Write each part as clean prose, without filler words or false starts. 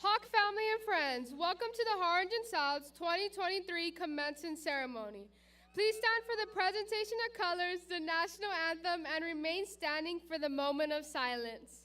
Hawk family and friends, welcome to the Harlingen South's 2023 Commencement Ceremony. Please stand for the presentation of colors, the national anthem, and remain standing for the moment of silence.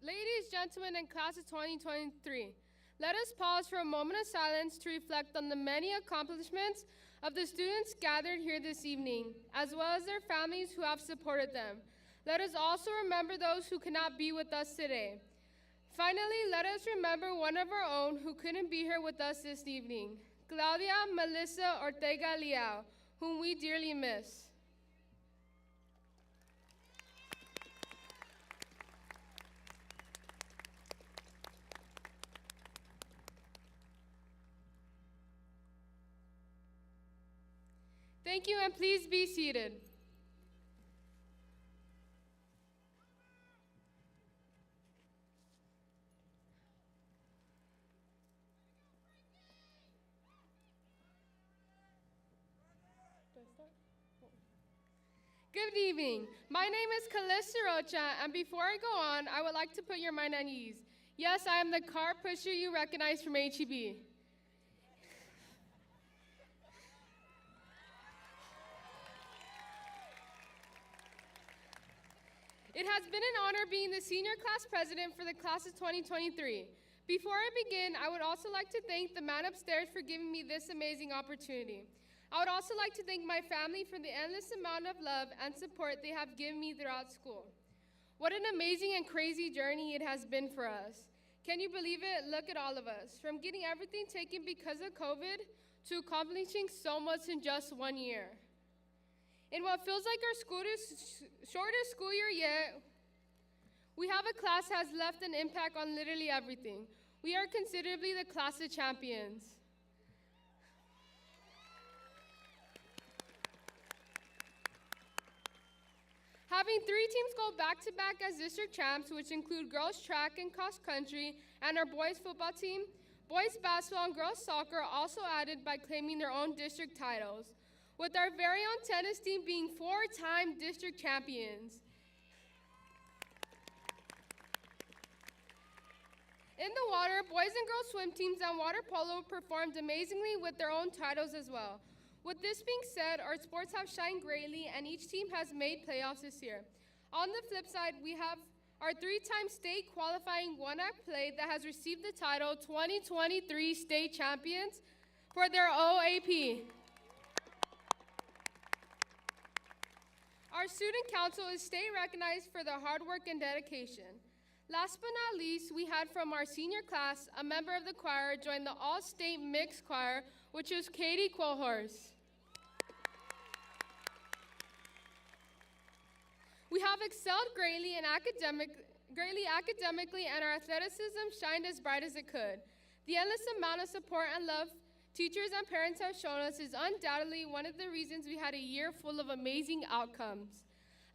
Ladies, gentlemen, and class of 2023, let us pause for a moment of silence to reflect on the many accomplishments of the students gathered here this evening, as well as their families who have supported them. Let us also remember those who cannot be with us today. Finally, let us remember one of our own who couldn't be here with us this evening, Claudia Melissa Ortega Liao, whom we dearly miss. Thank you, and please be seated. Good evening. My name is Calista Rocha, and before I go on, I would like to put your mind at ease. Yes, I am the car pusher you recognize from HEB. It has been an honor being the senior class president for the class of 2023. Before I begin, I would also like to thank the man upstairs for giving me this amazing opportunity. I would also like to thank my family for the endless amount of love and support they have given me throughout school. What an amazing and crazy journey it has been for us. Can you believe it? Look at all of us. From getting everything taken because of COVID to accomplishing so much in just 1 year. In what feels like our shortest school year yet, we have a class that has left an impact on literally everything. We are considerably the class of champions. Having 3 teams go back-to-back as district champs, which include girls track and cross country, and our boys football team, boys basketball and girls soccer also added by claiming their own district titles, with our very own tennis team being 4-time district champions. In the water, boys and girls swim teams and water polo performed amazingly with their own titles as well. With this being said, our sports have shined greatly and each team has made playoffs this year. On the flip side, we have our three-time state qualifying one-act play that has received the title 2023 State Champions for their OAP. Our student council is state recognized for their hard work and dedication. Last but not least, we had from our senior class, a member of the choir join the all-state mixed choir, which was Katie Quillhorse. We have excelled greatly academically, and our athleticism shined as bright as it could. The endless amount of support and love teachers and parents have shown us is undoubtedly one of the reasons we had a year full of amazing outcomes.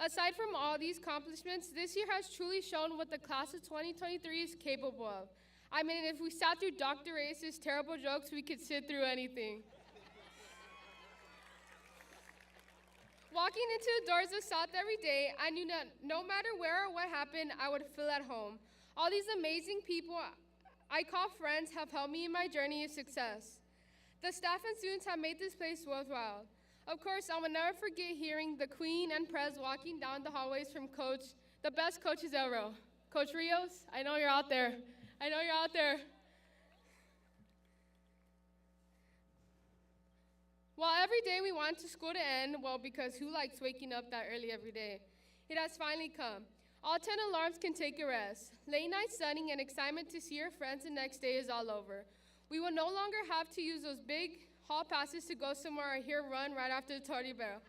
Aside from all these accomplishments, this year has truly shown what the class of 2023 is capable of. I mean, if we sat through Dr. Reyes' terrible jokes, we could sit through anything. Walking into the doors of South every day, I knew that no matter where or what happened, I would feel at home. All these amazing people I call friends have helped me in my journey of success. The staff and students have made this place worthwhile. Of course, I will never forget hearing the Queen and Prez walking down the hallways from Coach, the best coaches ever. Coach Rios, I know you're out there. I know you're out there. While every day we want school to end, well, because who likes waking up that early every day? It has finally come. All 10 alarms can take a rest. Late night studying and excitement to see your friends the next day is all over. We will no longer have to use those big hall passes to go somewhere or hear run right after the tardy bell.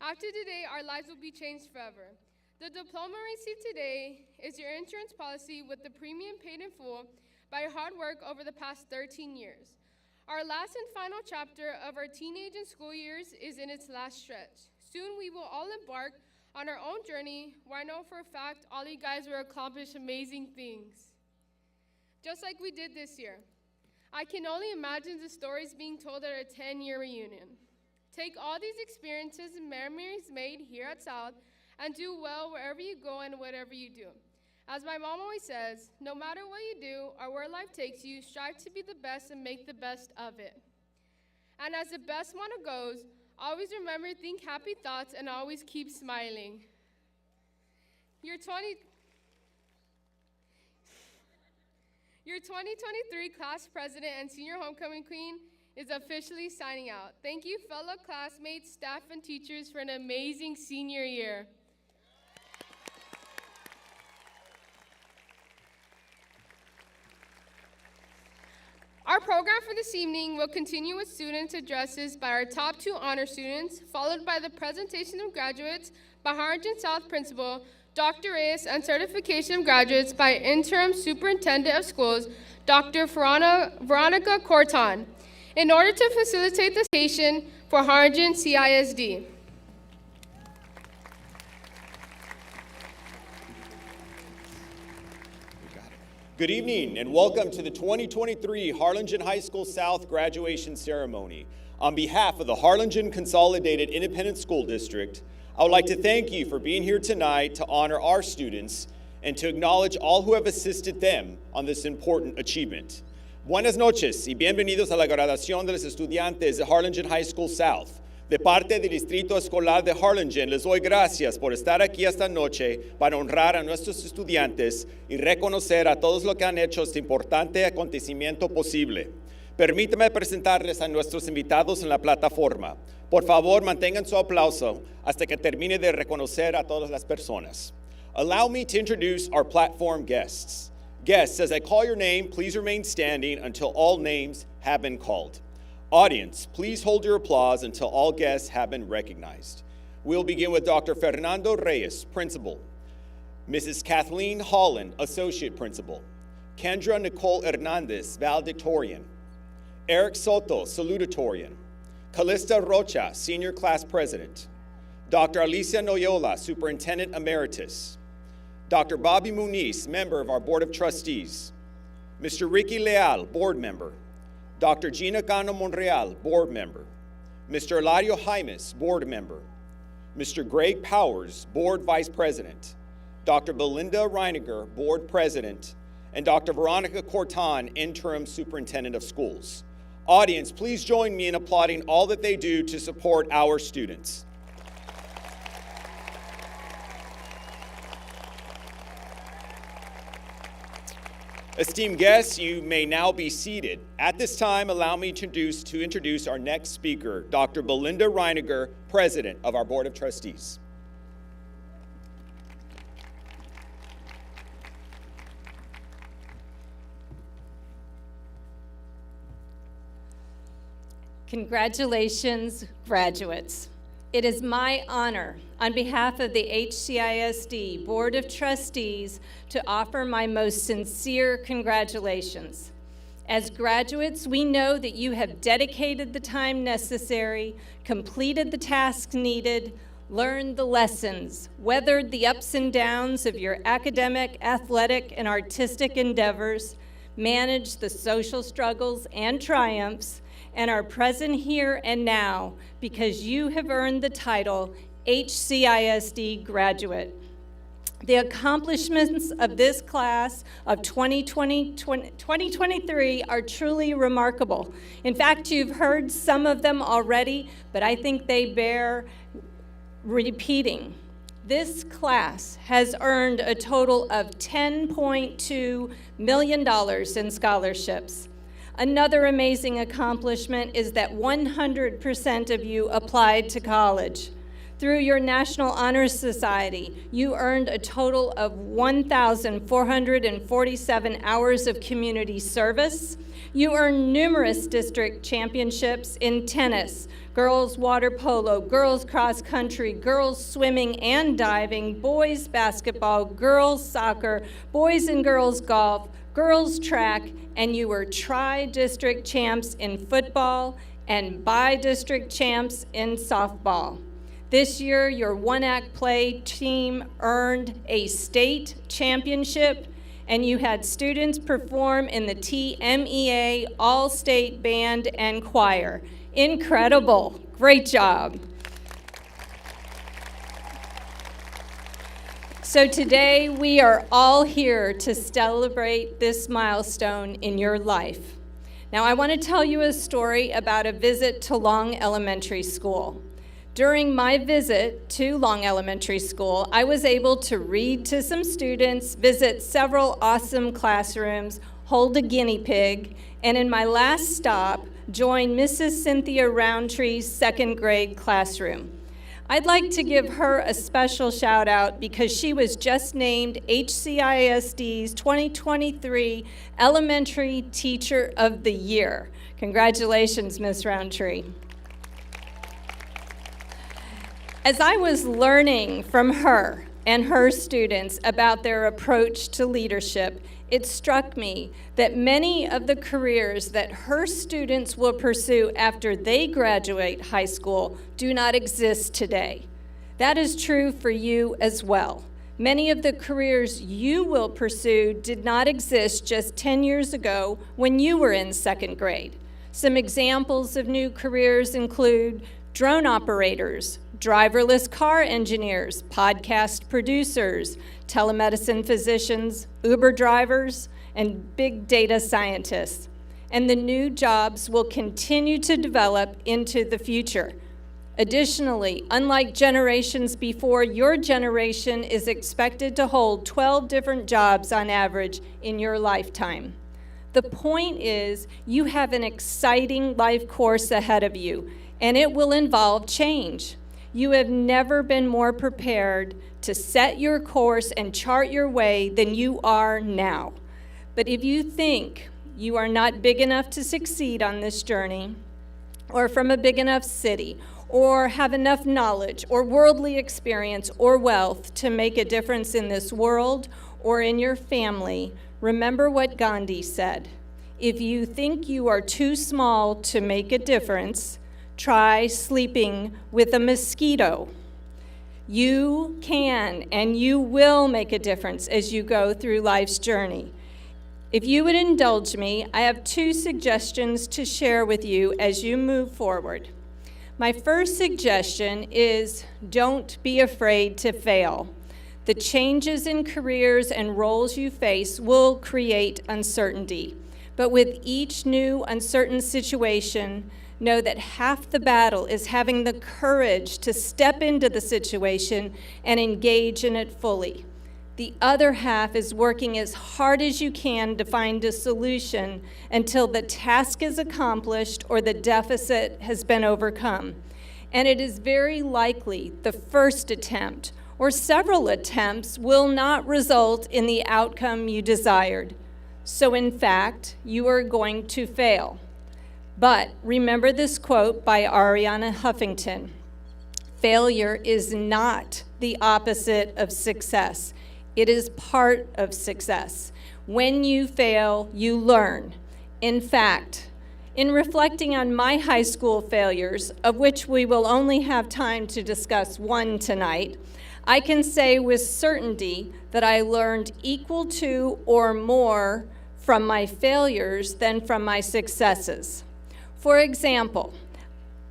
After today, our lives will be changed forever. The diploma received today is your insurance policy with the premium paid in full by your hard work over the past 13 years. Our last and final chapter of our teenage and school years is in its last stretch. Soon we will all embark on our own journey, where I know for a fact all you guys will accomplish amazing things. Just like we did this year. I can only imagine the stories being told at our 10-year reunion. Take all these experiences and memories made here at South and do well wherever you go and whatever you do. As my mom always says, no matter what you do or where life takes you, strive to be the best and make the best of it. And as the best motto goes, always remember to think happy thoughts and always keep smiling. Your 2023 class president and senior homecoming queen is officially signing out. Thank you, fellow classmates, staff, and teachers for an amazing senior year. Our program for this evening will continue with students' addresses by our top 2 honor students, followed by the presentation of graduates by Harlingen South Principal, Dr. Reyes, and certification of graduates by Interim Superintendent of Schools, Dr. Veronica Corton, in order to facilitate the station for Harlingen CISD. Good evening and welcome to the 2023 Harlingen High School South graduation ceremony. On behalf of the Harlingen Consolidated Independent School District, I would like to thank you for being here tonight to honor our students and to acknowledge all who have assisted them on this important achievement. Buenas noches y bienvenidos a la graduación de los estudiantes de Harlingen High School South. De parte del Distrito Escolar de Harlingen, les doy gracias por estar aquí esta noche para honrar a nuestros estudiantes y reconocer a todos los que han hecho este importante acontecimiento posible. Permítame presentarles a nuestros invitados en la plataforma. Por favor, mantengan su aplauso hasta que termine de reconocer a todas las personas. Allow me to introduce our platform guests. Guests, as I call your name, please remain standing until all names have been called. Audience, please hold your applause until all guests have been recognized. We'll begin with Dr. Fernando Reyes, Principal. Mrs. Kathleen Holland, Associate Principal. Kendra Nicole Hernandez, Valedictorian. Eric Soto, Salutatorian. Calista Rocha, Senior Class President. Dr. Alicia Noyola, Superintendent Emeritus. Dr. Bobby Muniz, Member of our Board of Trustees. Mr. Ricky Leal, Board Member. Dr. Gina Cano Monreal, Board Member. Mr. Eladio Jaimes, Board Member. Mr. Greg Powers, Board Vice President. Dr. Belinda Reiniger, Board President. and Dr. Veronica Corton, Interim Superintendent of Schools. Audience, please join me in applauding all that they do to support our students. Esteemed guests, you may now be seated. At this time, allow me to introduce our next speaker, Dr. Belinda Reiniger, President of our Board of Trustees. Congratulations, graduates. It is my honor, on behalf of the HCISD Board of Trustees, to offer my most sincere congratulations. As graduates, we know that you have dedicated the time necessary, completed the tasks needed, learned the lessons, weathered the ups and downs of your academic, athletic, and artistic endeavors, managed the social struggles and triumphs, and are present here and now because you have earned the title HCISD graduate. The accomplishments of this class of 2023 are truly remarkable. In fact, you've heard some of them already, but I think they bear repeating. This class has earned a total of $10.2 million in scholarships. Another amazing accomplishment is that 100% of you applied to college. Through your National Honor Society, you earned a total of 1,447 hours of community service. You earned numerous district championships in tennis, girls water polo, girls cross country, girls swimming and diving, boys basketball, girls soccer, boys and girls golf, girls track, and you were tri-district champs in football and bi-district champs in softball. This year, your one-act play team earned a state championship, and you had students perform in the TMEA All-State Band and Choir. Incredible. Great job. So today, we are all here to celebrate this milestone in your life. Now, I want to tell you a story about a visit to Long Elementary School. During my visit to Long Elementary School, I was able to read to some students, visit several awesome classrooms, hold a guinea pig, and in my last stop, join Mrs. Cynthia Roundtree's second grade classroom. I'd like to give her a special shout out because she was just named HCISD's 2023 Elementary Teacher of the Year. Congratulations, Ms. Roundtree. As I was learning from her and her students about their approach to leadership, it struck me that many of the careers that her students will pursue after they graduate high school do not exist today. That is true for you as well. Many of the careers you will pursue did not exist just 10 years ago when you were in second grade. Some examples of new careers include drone operators, driverless car engineers, podcast producers, telemedicine physicians, Uber drivers, and big data scientists. And the new jobs will continue to develop into the future. Additionally, unlike generations before, your generation is expected to hold 12 different jobs on average in your lifetime. The point is, you have an exciting life course ahead of you, and it will involve change. You have never been more prepared to set your course and chart your way than you are now. But if you think you are not big enough to succeed on this journey, or from a big enough city, or have enough knowledge, or worldly experience, or wealth to make a difference in this world or in your family, remember what Gandhi said. If you think you are too small to make a difference, try sleeping with a mosquito. You can and you will make a difference as you go through life's journey. If you would indulge me, I have 2 suggestions to share with you as you move forward. My first suggestion is don't be afraid to fail. The changes in careers and roles you face will create uncertainty. But with each new uncertain situation, know that half the battle is having the courage to step into the situation and engage in it fully. The other half is working as hard as you can to find a solution until the task is accomplished or the deficit has been overcome. And it is very likely the first attempt or several attempts will not result in the outcome you desired. So in fact, you are going to fail. But remember this quote by Arianna Huffington: failure is not the opposite of success. It is part of success. When you fail, you learn. In fact, in reflecting on my high school failures, of which we will only have time to discuss one tonight, I can say with certainty that I learned equal to or more from my failures than from my successes. For example,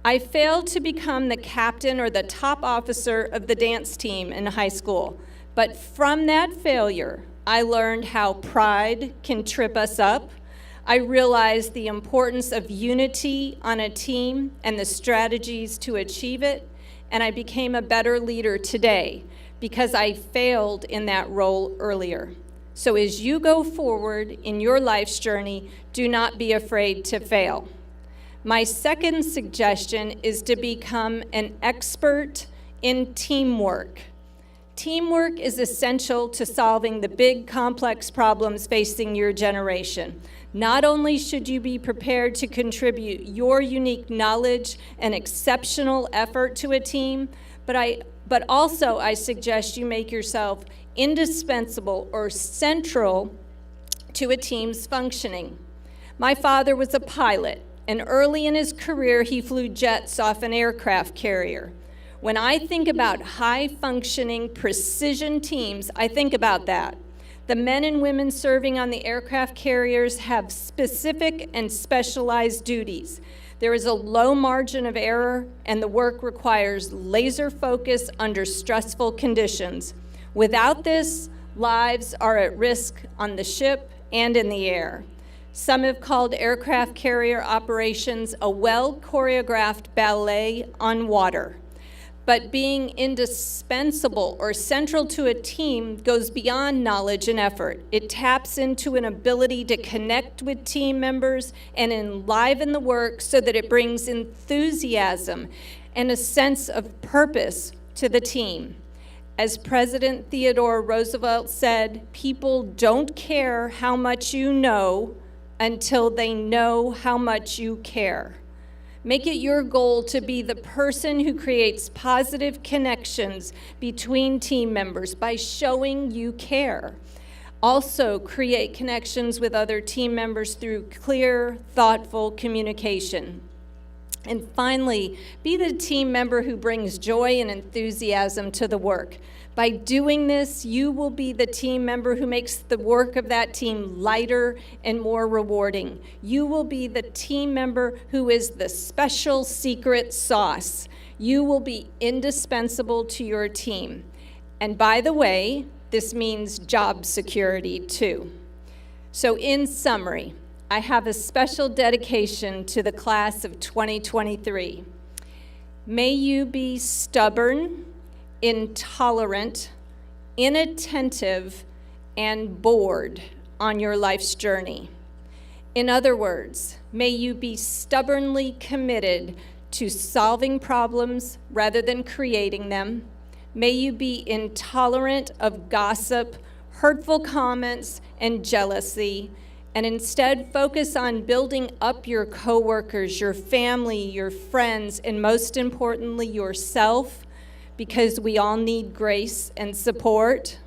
I failed to become the captain or the top officer of the dance team in high school. But from that failure, I learned how pride can trip us up. I realized the importance of unity on a team and the strategies to achieve it. And I became a better leader today because I failed in that role earlier. So as you go forward in your life's journey, do not be afraid to fail. My second suggestion is to become an expert in teamwork. Teamwork is essential to solving the big, complex problems facing your generation. Not only should you be prepared to contribute your unique knowledge and exceptional effort to a team, but also I suggest you make yourself indispensable or central to a team's functioning. My father was a pilot, and early in his career, he flew jets off an aircraft carrier. When I think about high-functioning precision teams, I think about that. The men and women serving on the aircraft carriers have specific and specialized duties. There is a low margin of error, and the work requires laser focus under stressful conditions. Without this, lives are at risk on the ship and in the air. Some have called aircraft carrier operations a well-choreographed ballet on water. But being indispensable or central to a team goes beyond knowledge and effort. It taps into an ability to connect with team members and enliven the work so that it brings enthusiasm and a sense of purpose to the team. As President Theodore Roosevelt said, people don't care how much you know until they know how much you care. Make it your goal to be the person who creates positive connections between team members by showing you care. Also, create connections with other team members through clear, thoughtful communication. And finally, be the team member who brings joy and enthusiasm to the work. By doing this, you will be the team member who makes the work of that team lighter and more rewarding. You will be the team member who is the special secret sauce. You will be indispensable to your team. And by the way, this means job security too. So in summary, I have a special dedication to the class of 2023. May you be stubborn, intolerant, inattentive, and bored on your life's journey. In other words, may you be stubbornly committed to solving problems rather than creating them. May you be intolerant of gossip, hurtful comments, and jealousy, and instead focus on building up your coworkers, your family, your friends, and most importantly, yourself, because we all need grace and support.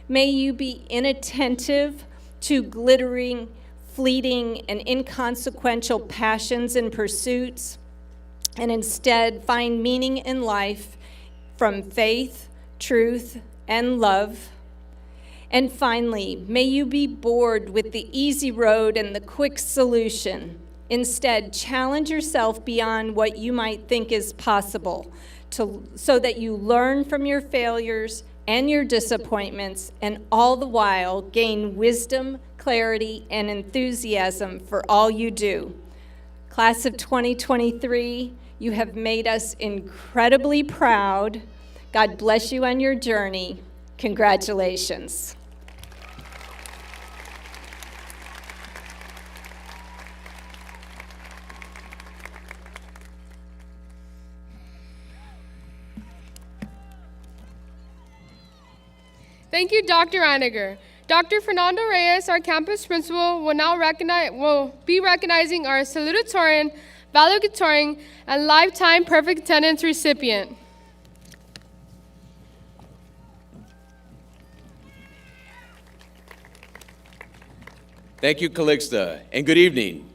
May you be inattentive to glittering, fleeting, and inconsequential passions and pursuits, and instead find meaning in life from faith, truth, and love. And finally, may you be bored with the easy road and the quick solution. Instead, challenge yourself beyond what you might think is possible, so that you learn from your failures and your disappointments, and all the while gain wisdom, clarity, and enthusiasm for all you do. Class of 2023, you have made us incredibly proud. God bless you on your journey. Congratulations. Thank you, Dr. Einiger. Dr. Fernando Reyes, our campus principal, will be recognizing our Salutatorian, Valedictorian, and Lifetime Perfect Attendance recipient. Thank you, Calixta, and good evening.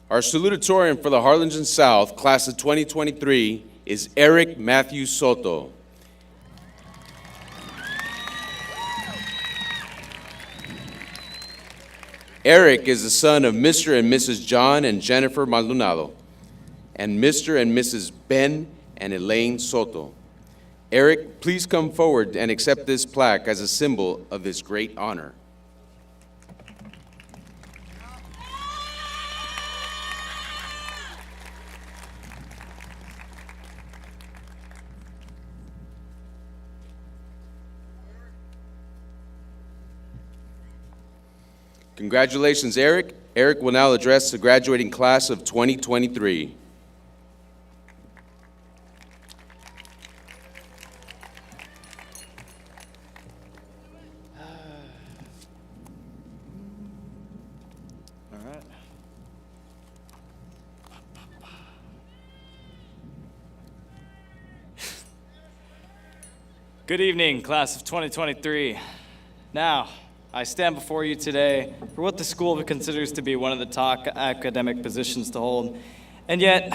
Our salutatorian for the Harlingen South, class of 2023, is Eric Matthew Soto. Eric is the son of Mr. and Mrs. John and Jennifer Maldonado, and Mr. and Mrs. Ben and Elaine Soto. Eric, please come forward and accept this plaque as a symbol of this great honor. Congratulations, Eric. Eric will now address the graduating class of 2023. All right. Good evening, class of 2023. Now, I stand before you today for what the school considers to be one of the top academic positions to hold, and yet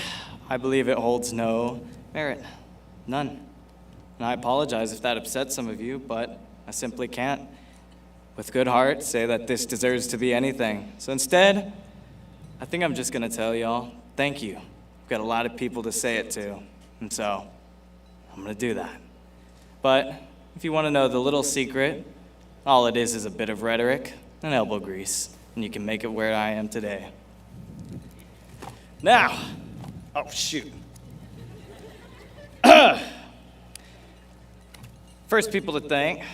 I believe it holds no merit, none. And I apologize if that upsets some of you, but I simply can't, with good heart, say that this deserves to be anything. So instead, I think I'm just gonna tell y'all, thank you. I've got a lot of people to say it to, and so I'm gonna do that. But if you wanna know the little secret, all it is a bit of rhetoric and elbow grease, and you can make it where I am today. Now, oh shoot. First people to thank,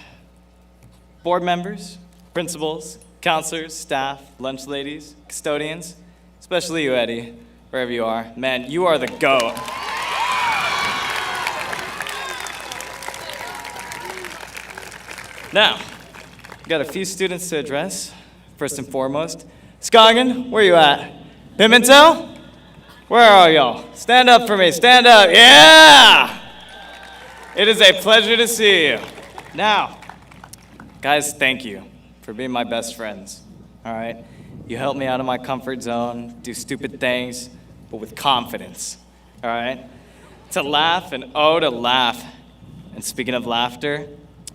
board members, principals, counselors, staff, lunch ladies, custodians, especially you, Eddie, wherever you are. Man, you are the GOAT. Now, got a few students to address. First and foremost, Scoggin, where you at? Pimentel? Where are y'all? Stand up for me, stand up, yeah! It is a pleasure to see you. Now, guys, thank you for being my best friends, all right? You help me out of my comfort zone, do stupid things, but with confidence, all right? To laugh and oh, to laugh. And speaking of laughter,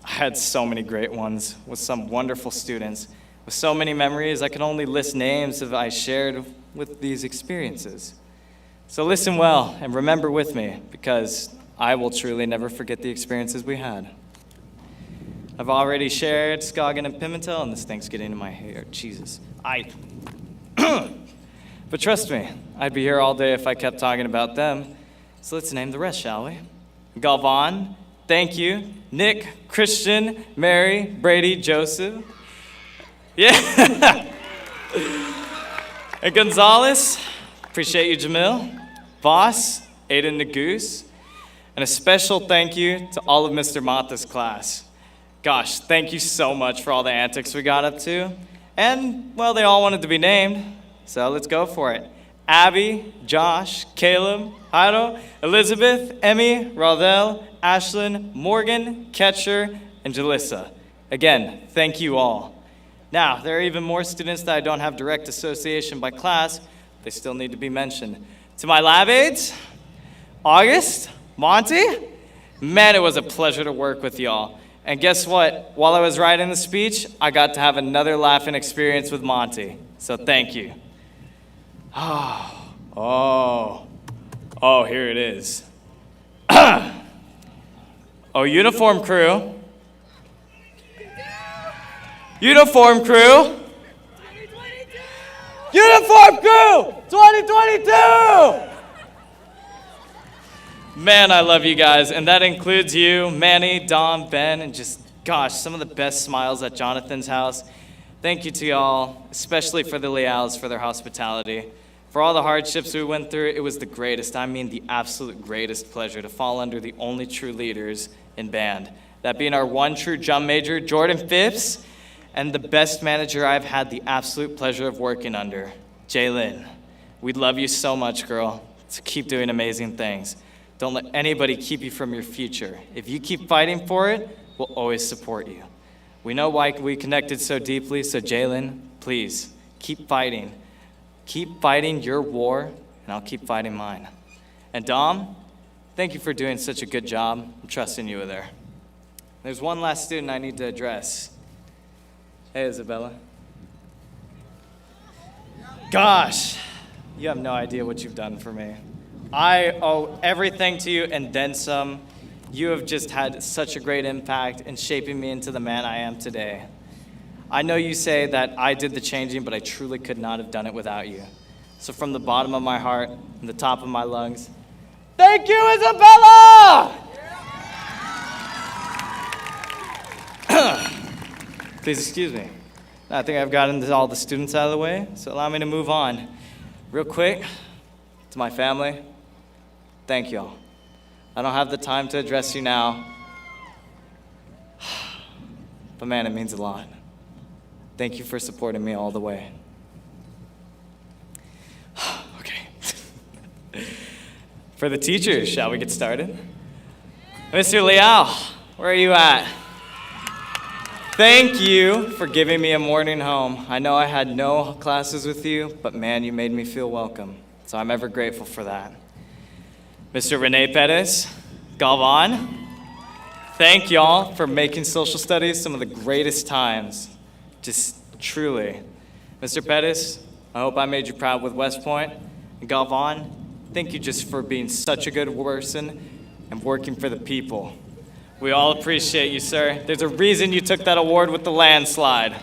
I had so many great ones with some wonderful students, with so many memories. I can only list names that I shared with these experiences. So listen well and remember with me, because I will truly never forget the experiences we had. I've already shared Scoggin and Pimentel, and this thing's getting in my hair. Jesus. But trust me, I'd be here all day if I kept talking about them. So let's name the rest, shall we? Galvan, thank you. Nick, Christian, Mary, Brady, Joseph. Yeah. And Gonzalez, appreciate you, Jamil. Voss, Aiden Nagoose. And a special thank you to all of Mr. Mata's class. Gosh, thank you so much for all the antics we got up to. And, well, they all wanted to be named, so let's go for it. Abby, Josh, Caleb, Jairo, Elizabeth, Emmy, Raudel, Ashlyn, Morgan, Ketcher, and Jalissa. Again, thank you all. Now, there are even more students that I don't have direct association by class. They still need to be mentioned. To my lab aides, August, Monty, man, it was a pleasure to work with y'all. And guess what? While I was writing the speech, I got to have another laughing experience with Monty. So thank you. Oh, here it is. Oh, uniform crew. Uniform crew. 2022. Uniform crew 2022. Man, I love you guys, and that includes you, Manny, Dom, Ben, and just, gosh, some of the best smiles at Jonathan's house. Thank you to y'all, especially for the Leals for their hospitality. For all the hardships we went through, it was the greatest, I mean the absolute greatest pleasure to fall under the only true leaders in band. That being our one true drum major, Jordan Phipps, and the best manager I've had the absolute pleasure of working under, Jaylyn. We love you so much, girl. So keep doing amazing things. Don't let anybody keep you from your future. If you keep fighting for it, we'll always support you. We know why we connected so deeply, so Jaylyn, please, keep fighting. Keep fighting your war, and I'll keep fighting mine. And Dom, thank you for doing such a good job. I'm trusting you there. There's one last student I need to address. Hey, Isabella. Gosh, you have no idea what you've done for me. I owe everything to you and then some. You have just had such a great impact in shaping me into the man I am today. I know you say that I did the changing, but I truly could not have done it without you. So from the bottom of my heart and the top of my lungs, thank you, Isabella! Please excuse me. I think I've gotten all the students out of the way, so allow me to move on. Real quick, to my family, thank y'all. I don't have the time to address you now, but man, it means a lot. Thank you for supporting me all the way. Okay. For the teachers, shall we get started? Mr. Leal, where are you at? Thank you for giving me a morning home. I know I had no classes with you, but man, you made me feel welcome. So I'm ever grateful for that. Mr. Rene Perez, Galvan, thank y'all for making social studies some of the greatest times. Just truly. Mr. Perez, I hope I made you proud with West Point. And Galvan, thank you just for being such a good person and working for the people. We all appreciate you, sir. There's a reason you took that award with the landslide.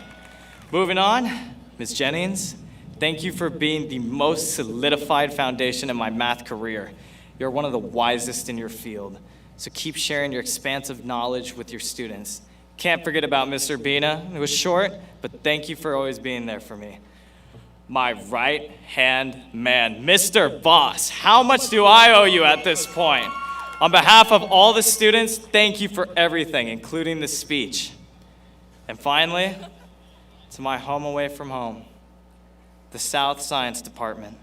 Moving on, Ms. Jennings, thank you for being the most solidified foundation in my math career. You're one of the wisest in your field, so keep sharing your expansive knowledge with your students. Can't forget about Mr. Bina. It was short, but thank you for always being there for me. My right-hand man, Mr. Boss, how much do I owe you at this point? On behalf of all the students, thank you for everything, including the speech. And finally, to my home away from home, the South Science Department.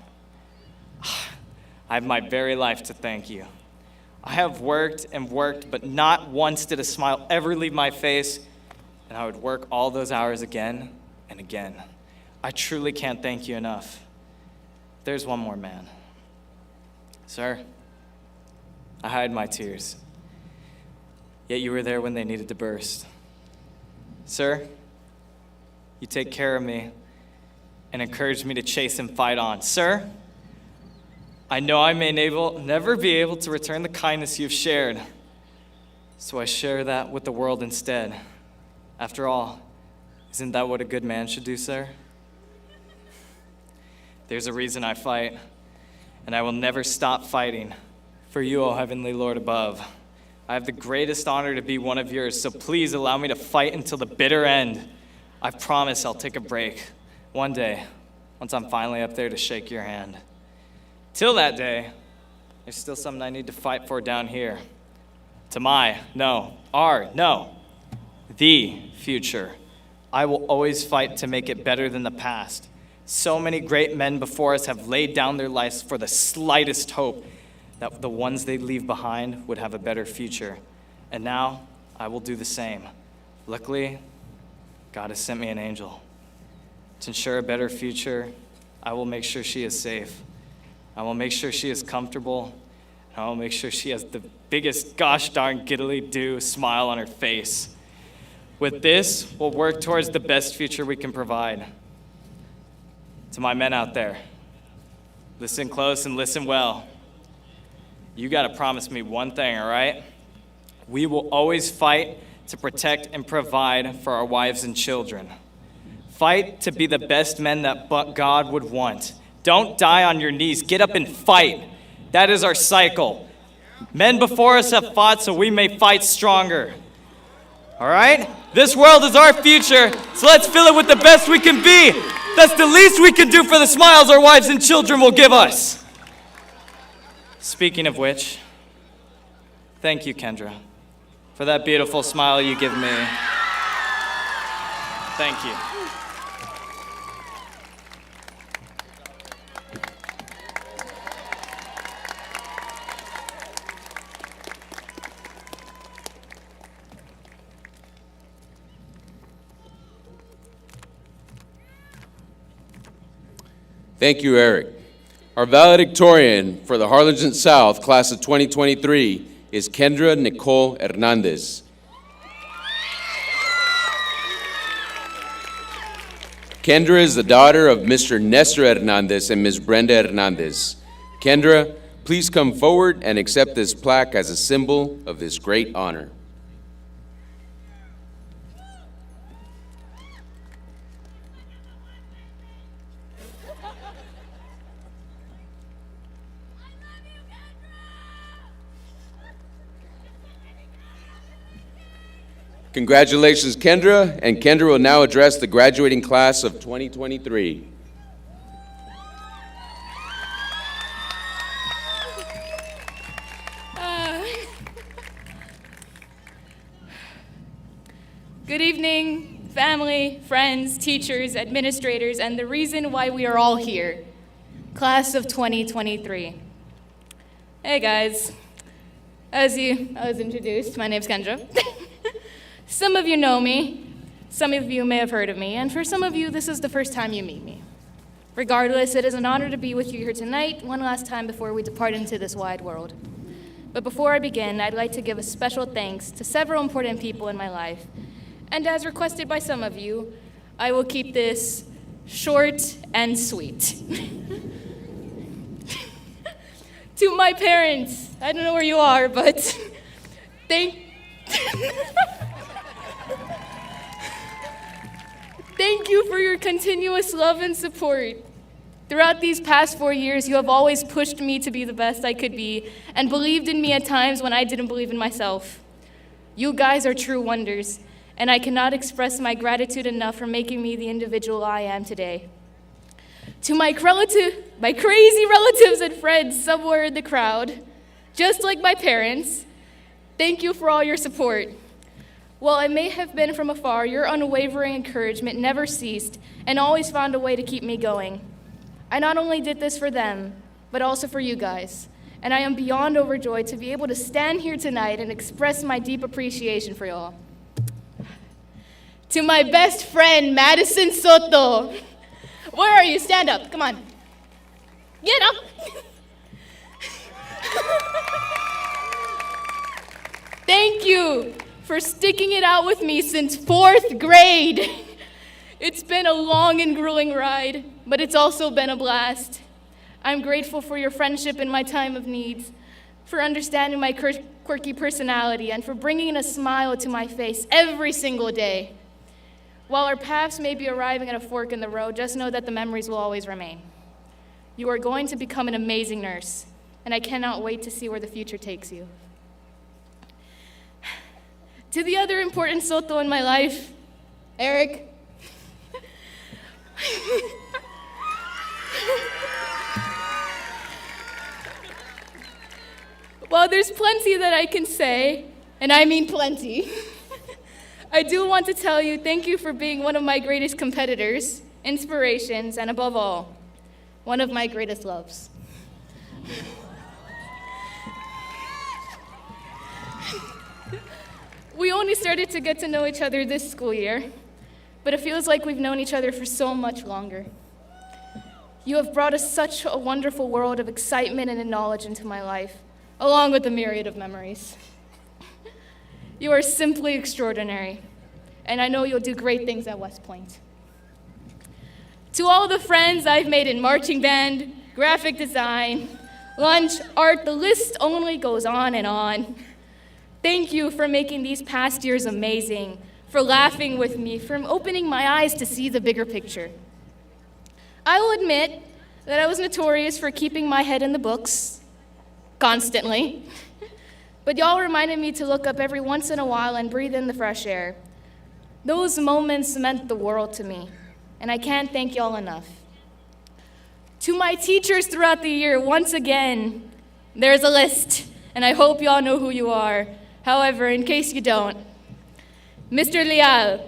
I have my very life to thank you. I have worked and worked, but not once did a smile ever leave my face, and I would work all those hours again and again. I truly can't thank you enough. There's one more man. Sir, I hide my tears, yet you were there when they needed to burst. Sir, you take care of me and encourage me to chase and fight on. Sir, I know I may never be able to return the kindness you've shared, so I share that with the world instead. After all, isn't that what a good man should do, sir? There's a reason I fight, and I will never stop fighting for you, O Heavenly Lord above. I have the greatest honor to be one of yours, so please allow me to fight until the bitter end. I promise I'll take a break one day, once I'm finally up there to shake your hand. Till that day, there's still something I need to fight for down here. The future. I will always fight to make it better than the past. So many great men before us have laid down their lives for the slightest hope that the ones they leave behind would have a better future. And now, I will do the same. Luckily, God has sent me an angel. To ensure a better future, I will make sure she is safe. I will make sure she is comfortable. And I will make sure she has the biggest gosh darn giddly-do smile on her face. With this, we'll work towards the best future we can provide. To my men out there, listen close and listen well. You gotta promise me one thing, all right? We will always fight to protect and provide for our wives and children. Fight to be the best men that God would want. Don't die on your knees. Get up and fight. That is our cycle. Men before us have fought so we may fight stronger. All right? This world is our future, so let's fill it with the best we can be. That's the least we can do for the smiles our wives and children will give us. Speaking of which, thank you, Kendra, for that beautiful smile you give me. Thank you. Thank you, Eric. Our valedictorian for the Harlingen South class of 2023 is Kendra Nicole Hernandez. Kendra is the daughter of Mr. Nestor Hernandez and Ms. Brenda Hernandez. Kendra, please come forward and accept this plaque as a symbol of this great honor. Congratulations, Kendra, and Kendra will now address the graduating class of 2023. Good evening, family, friends, teachers, administrators, and the reason why we are all here, class of 2023. Hey guys, as I was introduced, my name's Kendra. Some of you know me, some of you may have heard of me, and for some of you, this is the first time you meet me. Regardless, it is an honor to be with you here tonight, one last time before we depart into this wide world. But before I begin, I'd like to give a special thanks to several important people in my life. And as requested by some of you, I will keep this short and sweet. To my parents, I don't know where you are, but thank you for your continuous love and support. Throughout these past 4 years, you have always pushed me to be the best I could be and believed in me at times when I didn't believe in myself. You guys are true wonders, and I cannot express my gratitude enough for making me the individual I am today. To my crazy relatives and friends somewhere in the crowd, just like my parents, thank you for all your support. While I may have been from afar, your unwavering encouragement never ceased and always found a way to keep me going. I not only did this for them, but also for you guys, and I am beyond overjoyed to be able to stand here tonight and express my deep appreciation for y'all. To my best friend, Madison Soto. Where are you? Stand up, come on. Get up. Thank you for sticking it out with me since 4th grade. It's been a long and grueling ride, but it's also been a blast. I'm grateful for your friendship in my time of need, for understanding my quirky personality, and for bringing a smile to my face every single day. While our paths may be arriving at a fork in the road, just know that the memories will always remain. You are going to become an amazing nurse, and I cannot wait to see where the future takes you. To the other important Soto in my life, Eric. While there's plenty that I can say, and I mean plenty, I do want to tell you thank you for being one of my greatest competitors, inspirations, and above all, one of my greatest loves. We only started to get to know each other this school year, but it feels like we've known each other for so much longer. You have brought us such a wonderful world of excitement and knowledge into my life, along with a myriad of memories. You are simply extraordinary, and I know you'll do great things at West Point. To all the friends I've made in marching band, graphic design, lunch, art, the list only goes on and on. Thank you for making these past years amazing, for laughing with me, for opening my eyes to see the bigger picture. I will admit that I was notorious for keeping my head in the books, constantly. But y'all reminded me to look up every once in a while and breathe in the fresh air. Those moments meant the world to me, and I can't thank y'all enough. To my teachers throughout the year, once again, there's a list, and I hope y'all know who you are. However, in case you don't, Mr. Leal,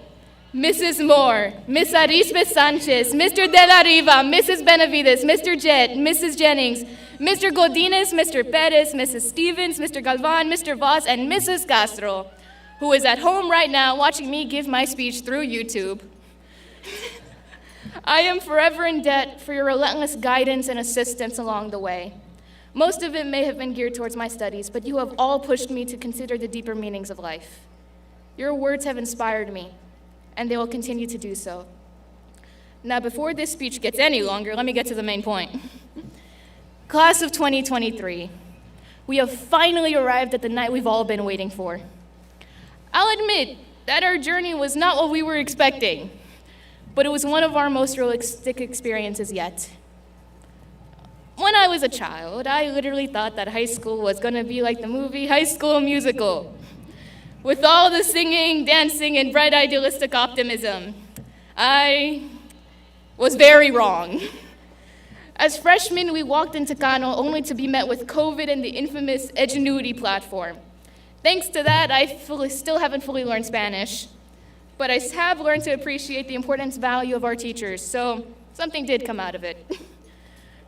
Mrs. Moore, Miss Arisbe Sanchez, Mr. De La Riva, Mrs. Benavides, Mr. Jett, Mrs. Jennings, Mr. Godinez, Mr. Perez, Mrs. Stevens, Mr. Galvan, Mr. Voss, and Mrs. Castro, who is at home right now watching me give my speech through YouTube. I am forever in debt for your relentless guidance and assistance along the way. Most of it may have been geared towards my studies, but you have all pushed me to consider the deeper meanings of life. Your words have inspired me, and they will continue to do so. Now, before this speech gets any longer, let me get to the main point. Class of 2023, we have finally arrived at the night we've all been waiting for. I'll admit that our journey was not what we were expecting, but it was one of our most realistic experiences yet. When I was a child, I literally thought that high school was going to be like the movie High School Musical, with all the singing, dancing, and bright idealistic optimism. I was very wrong. As freshmen, we walked into Kano only to be met with COVID and the infamous Edgenuity platform. Thanks to that, I still haven't fully learned Spanish, but I have learned to appreciate the importance value of our teachers, so something did come out of it.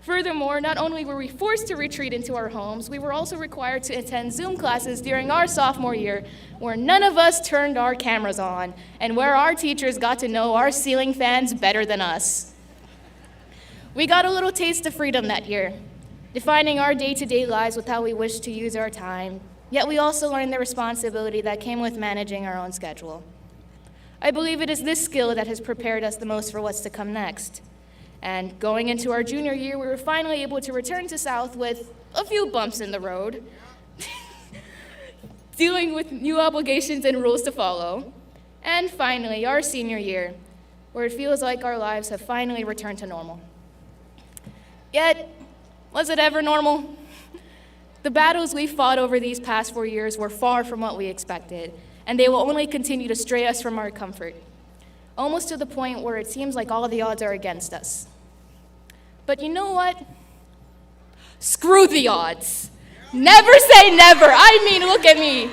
Furthermore, not only were we forced to retreat into our homes, we were also required to attend Zoom classes during our sophomore year, where none of us turned our cameras on, and where our teachers got to know our ceiling fans better than us. We got a little taste of freedom that year, defining our day-to-day lives with how we wished to use our time, yet we also learned the responsibility that came with managing our own schedule. I believe it is this skill that has prepared us the most for what's to come next. And going into our junior year, we were finally able to return to South with a few bumps in the road, dealing with new obligations and rules to follow. And finally, our senior year, where it feels like our lives have finally returned to normal. Yet, was it ever normal? The battles we fought over these past 4 years were far from what we expected, and they will only continue to stray us from our comfort, almost to the point where it seems like all the odds are against us. But you know what? Screw the odds. Never say never. I mean, look at me.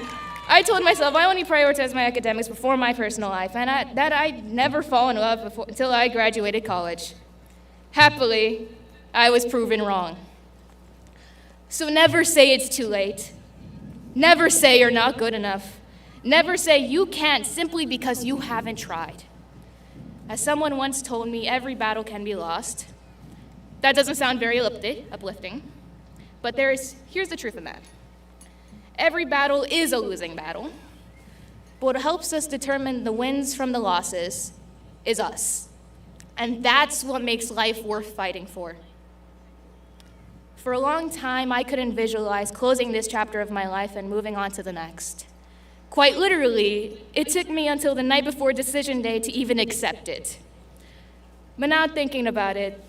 I told myself I only prioritize my academics before my personal life, and I'd never fall in love until I graduated college. Happily, I was proven wrong. So never say it's too late. Never say you're not good enough. Never say you can't simply because you haven't tried. As someone once told me, every battle can be lost. That doesn't sound very uplifting, but here's the truth of that. Every battle is a losing battle, but what helps us determine the wins from the losses is us. And that's what makes life worth fighting for. For a long time, I couldn't visualize closing this chapter of my life and moving on to the next. Quite literally, it took me until the night before decision day to even accept it. But now thinking about it,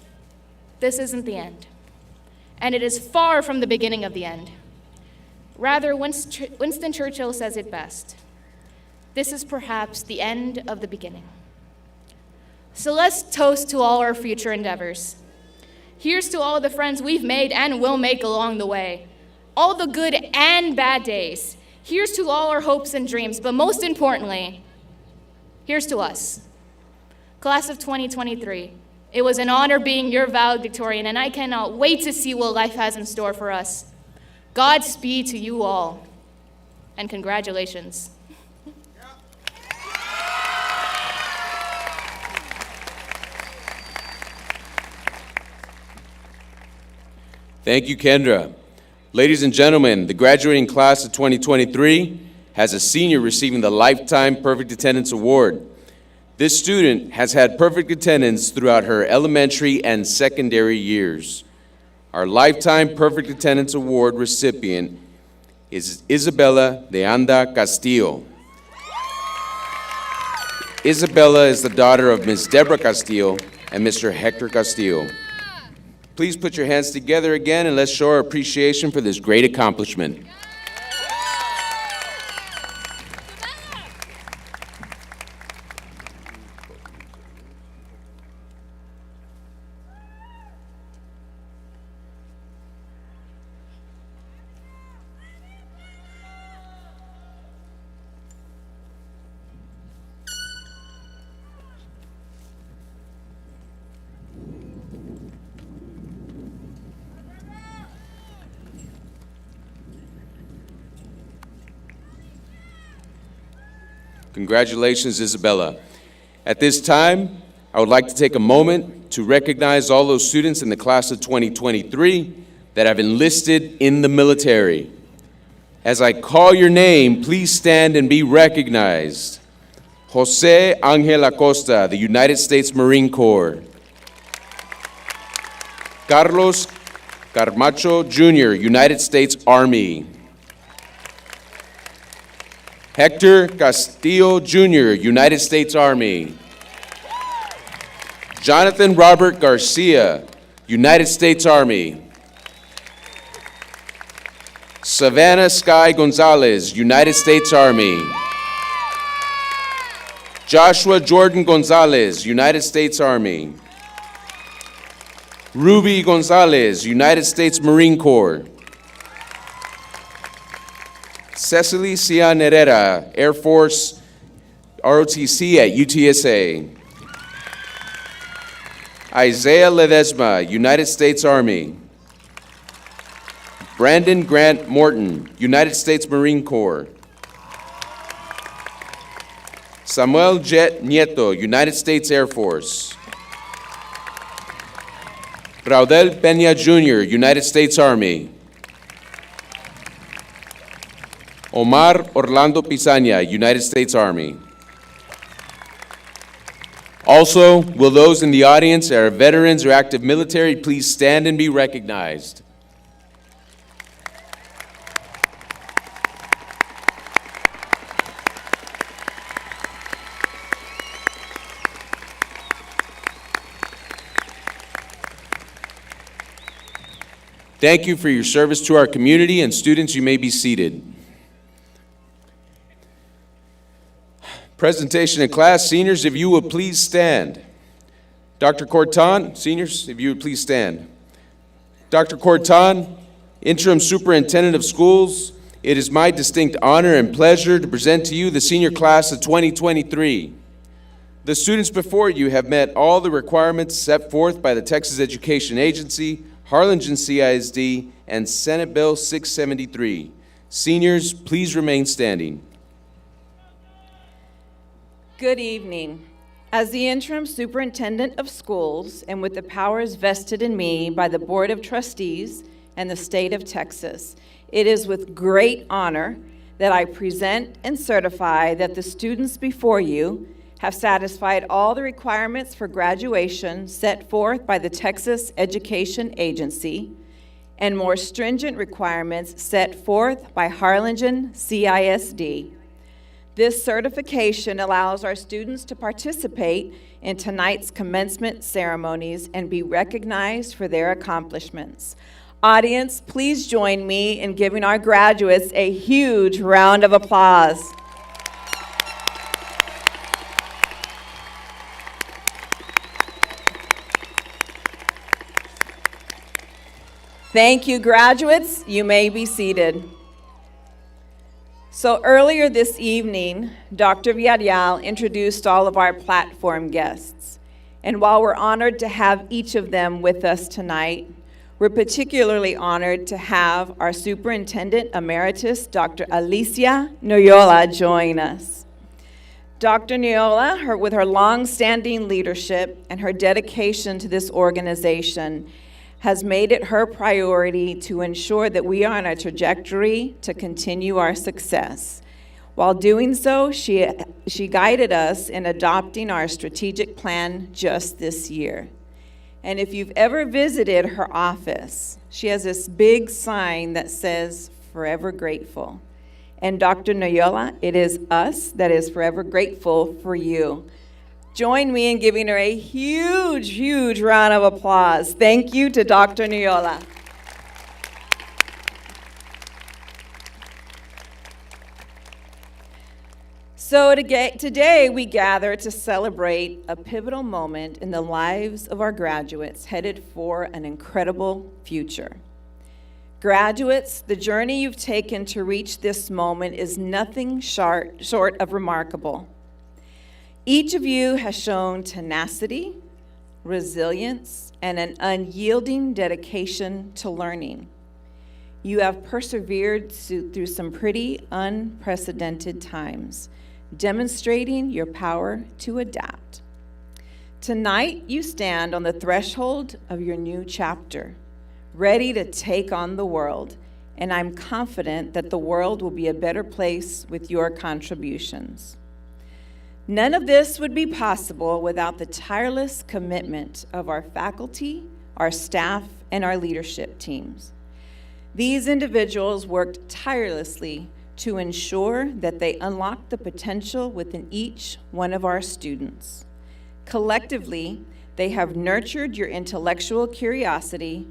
this isn't the end. And it is far from the beginning of the end. Rather, Winston Churchill says it best. This is perhaps the end of the beginning. So let's toast to all our future endeavors. Here's to all the friends we've made and will make along the way. All the good and bad days. Here's to all our hopes and dreams, but most importantly, here's to us. Class of 2023, it was an honor being your valedictorian, and I cannot wait to see what life has in store for us. Godspeed to you all, and congratulations. Thank you, Kendra. Ladies and gentlemen, the graduating class of 2023 has a senior receiving the Lifetime Perfect Attendance Award. This student has had perfect attendance throughout her elementary and secondary years. Our Lifetime Perfect Attendance Award recipient is Isabella de Anda Castillo. Isabella is the daughter of Ms. Deborah Castillo and Mr. Hector Castillo. Please put your hands together again and let's show our appreciation for this great accomplishment. Congratulations, Isabella. At this time, I would like to take a moment to recognize all those students in the class of 2023 that have enlisted in the military. As I call your name, please stand and be recognized. Jose Angel Acosta, the United States Marine Corps. Carlos Carmacho Jr., United States Army. Hector Castillo Jr., United States Army. Jonathan Robert Garcia, United States Army. Savannah Sky Gonzalez, United States Army. Joshua Jordan Gonzalez, United States Army. Ruby Gonzalez, United States Marine Corps. Cecily Cian Herrera, Air Force ROTC at UTSA. Isaiah Ledesma, United States Army. Brandon Grant Morton, United States Marine Corps. Samuel Jet Nieto, United States Air Force. Raudel Peña Jr., United States Army. Omar Orlando Pizaña, United States Army. Also, will those in the audience that are veterans or active military please stand and be recognized? Thank you for your service to our community, and students, you may be seated. Presentation in class, seniors, if you would please stand. Dr. Corton, seniors, if you would please stand. Dr. Corton, Interim Superintendent of Schools, it is my distinct honor and pleasure to present to you the senior class of 2023. The students before you have met all the requirements set forth by the Texas Education Agency, Harlingen CISD, and Senate Bill 673. Seniors, please remain standing. Good evening. As the interim superintendent of schools and with the powers vested in me by the Board of Trustees and the state of Texas, it is with great honor that I present and certify that the students before you have satisfied all the requirements for graduation set forth by the Texas Education Agency and more stringent requirements set forth by Harlingen CISD. This certification allows our students to participate in tonight's commencement ceremonies and be recognized for their accomplishments. Audience, please join me in giving our graduates a huge round of applause. Thank you, graduates. You may be seated. So earlier this evening, Dr. Villarreal introduced all of our platform guests. And while we're honored to have each of them with us tonight, we're particularly honored to have our Superintendent Emeritus, Dr. Alicia Noyola, join us. Dr. Noyola, with her long-standing leadership and her dedication to this organization, has made it her priority to ensure that we are on a trajectory to continue our success. While doing so, she guided us in adopting our strategic plan just this year. And if you've ever visited her office, she has this big sign that says forever grateful. And Dr. Noyola, it is us that is forever grateful for you. Join me in giving her a huge, huge round of applause. Thank you to Dr. Noyola. So today we gather to celebrate a pivotal moment in the lives of our graduates headed for an incredible future. Graduates, the journey you've taken to reach this moment is nothing short of remarkable. Each of you has shown tenacity, resilience, and an unyielding dedication to learning. You have persevered through some pretty unprecedented times, demonstrating your power to adapt. Tonight, you stand on the threshold of your new chapter, ready to take on the world, and I'm confident that the world will be a better place with your contributions. None of this would be possible without the tireless commitment of our faculty, our staff, and our leadership teams. These individuals worked tirelessly to ensure that they unlock the potential within each one of our students. Collectively, they have nurtured your intellectual curiosity,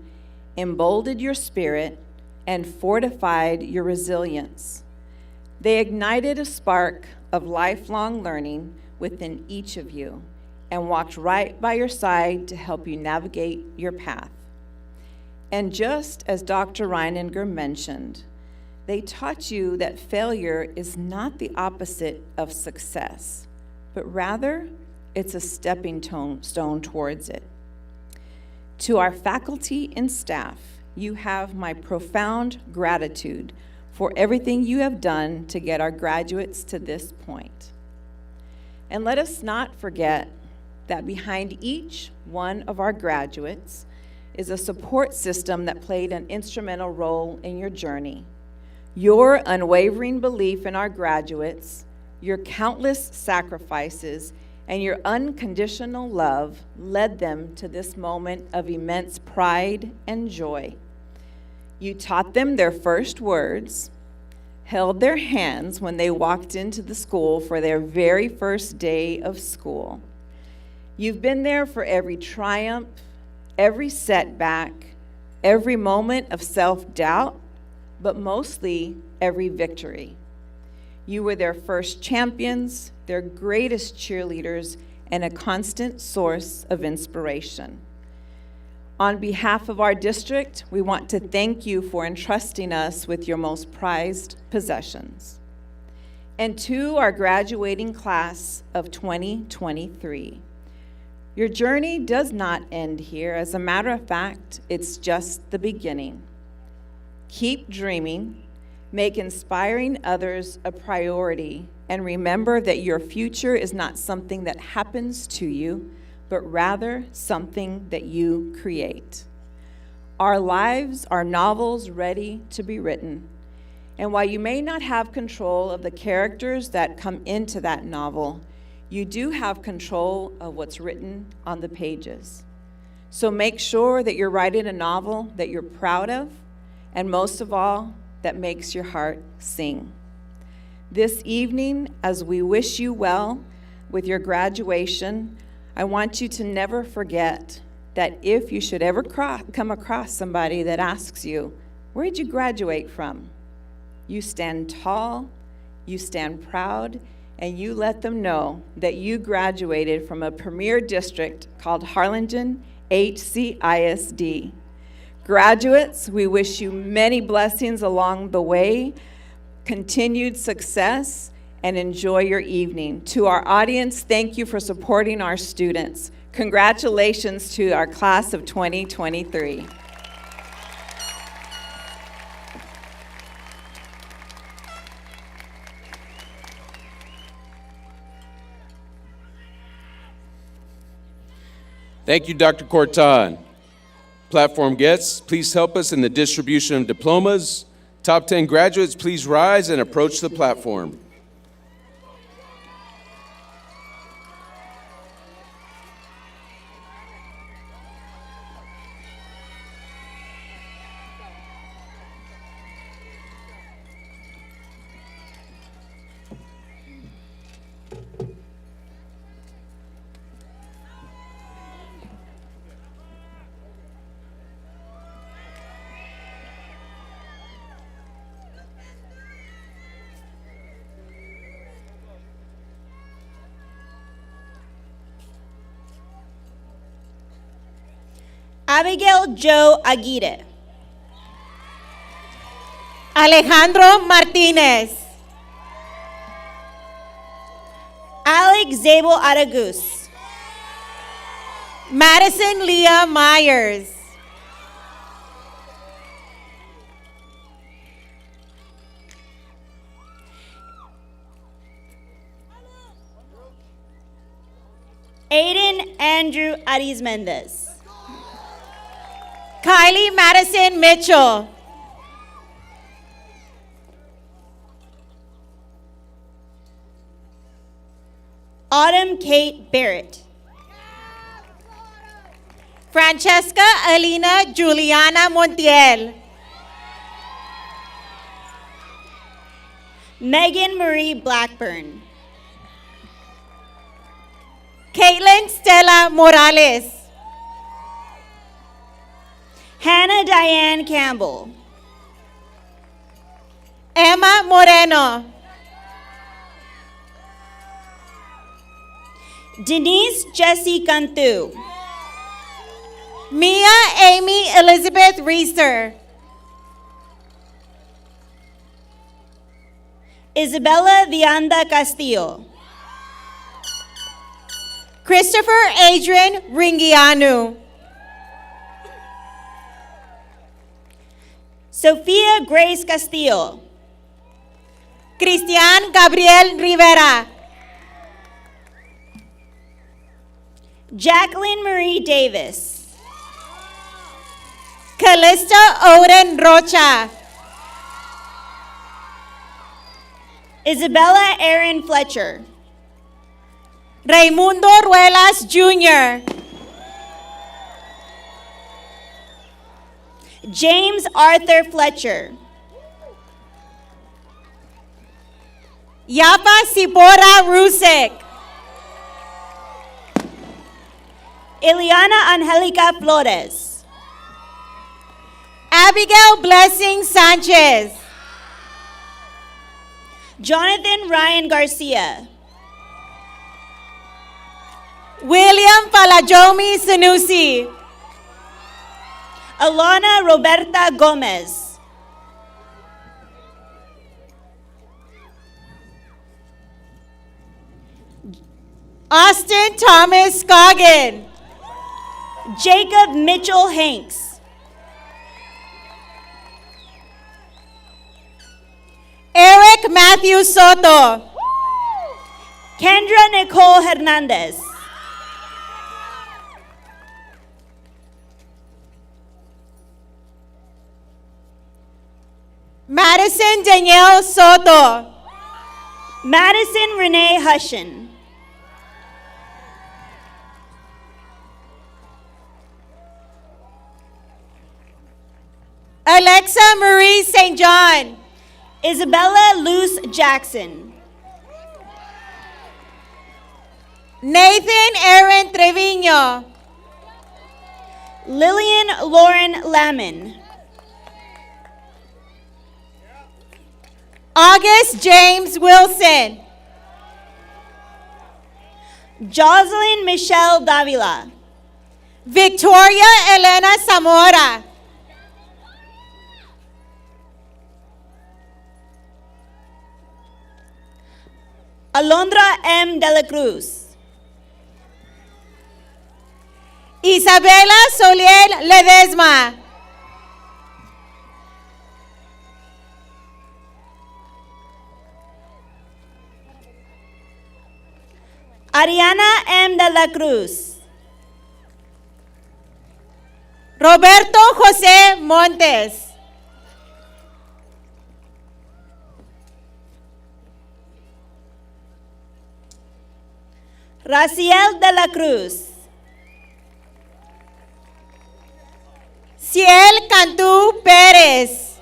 emboldened your spirit, and fortified your resilience. They ignited a spark of lifelong learning within each of you and walked right by your side to help you navigate your path. And just as Dr. Reininger mentioned, they taught you that failure is not the opposite of success, but rather it's a stepping stone towards it. To our faculty and staff, you have my profound gratitude for everything you have done to get our graduates to this point. And let us not forget that behind each one of our graduates is a support system that played an instrumental role in your journey. Your unwavering belief in our graduates, your countless sacrifices, and your unconditional love led them to this moment of immense pride and joy. You taught them their first words, held their hands when they walked into the school for their very first day of school. You've been there for every triumph, every setback, every moment of self-doubt, but mostly every victory. You were their first champions, their greatest cheerleaders, and a constant source of inspiration. On behalf of our district, we want to thank you for entrusting us with your most prized possessions. And to our graduating class of 2023, your journey does not end here. As a matter of fact, it's just the beginning. Keep dreaming, make inspiring others a priority, and remember that your future is not something that happens to you, but rather something that you create. Our lives are novels ready to be written, and while you may not have control of the characters that come into that novel, you do have control of what's written on the pages. So make sure that you're writing a novel that you're proud of, and most of all, that makes your heart sing. This evening, as we wish you well with your graduation, I want you to never forget that if you should ever come across somebody that asks you, where did you graduate from? You stand tall, you stand proud, and you let them know that you graduated from a premier district called Harlingen HCISD. Graduates, we wish you many blessings along the way, continued success, and enjoy your evening. To our audience, thank you for supporting our students. Congratulations to our class of 2023. Thank you, Dr. Cortan. Platform guests, please help us in the distribution of diplomas. Top 10 graduates, please rise and approach the platform. Abigail Joe Aguirre. Alejandro Martinez. Alex Zabel Aragus. Madison Leah Myers. Aiden Andrew Arizmendez. Kylie Madison Mitchell. Autumn Kate Barrett. Francesca Alina Juliana Montiel. Megan Marie Blackburn. Caitlin Stella Morales. Hannah Diane Campbell. Emma Moreno. Denise Jessie Cantu. Mia Amy Elizabeth Reister. Isabella Vianda Castillo. Christopher Adrian Ringianu. Sophia Grace Castillo. Cristian Gabriel Rivera. Jacqueline Marie Davis. Callista Oden Rocha. Isabella Erin Fletcher. Raimundo Ruelas Jr. James Arthur Fletcher. Yapa Sipora Rusek. Ileana Angelica Flores. Abigail Blessing Sanchez. Jonathan Ryan Garcia. William Palajomi Sanusi. Alana Roberta Gomez. Austin Thomas Scoggin. Jacob Mitchell Hanks. Eric Matthew Soto. Kendra Nicole Hernandez. Madison Danielle Soto. Madison Renee Hushin. Alexa Marie St. John. Isabella Luce Jackson. Nathan Aaron Trevino. Lillian Lauren Lamon. August James Wilson. Jocelyn Michelle Davila. Victoria Elena Zamora. Alondra M. De La Cruz. Isabela Soliel Ledesma. Ariana M. De La Cruz. Roberto José Montes. Raciel De La Cruz. Ciel Cantú Pérez.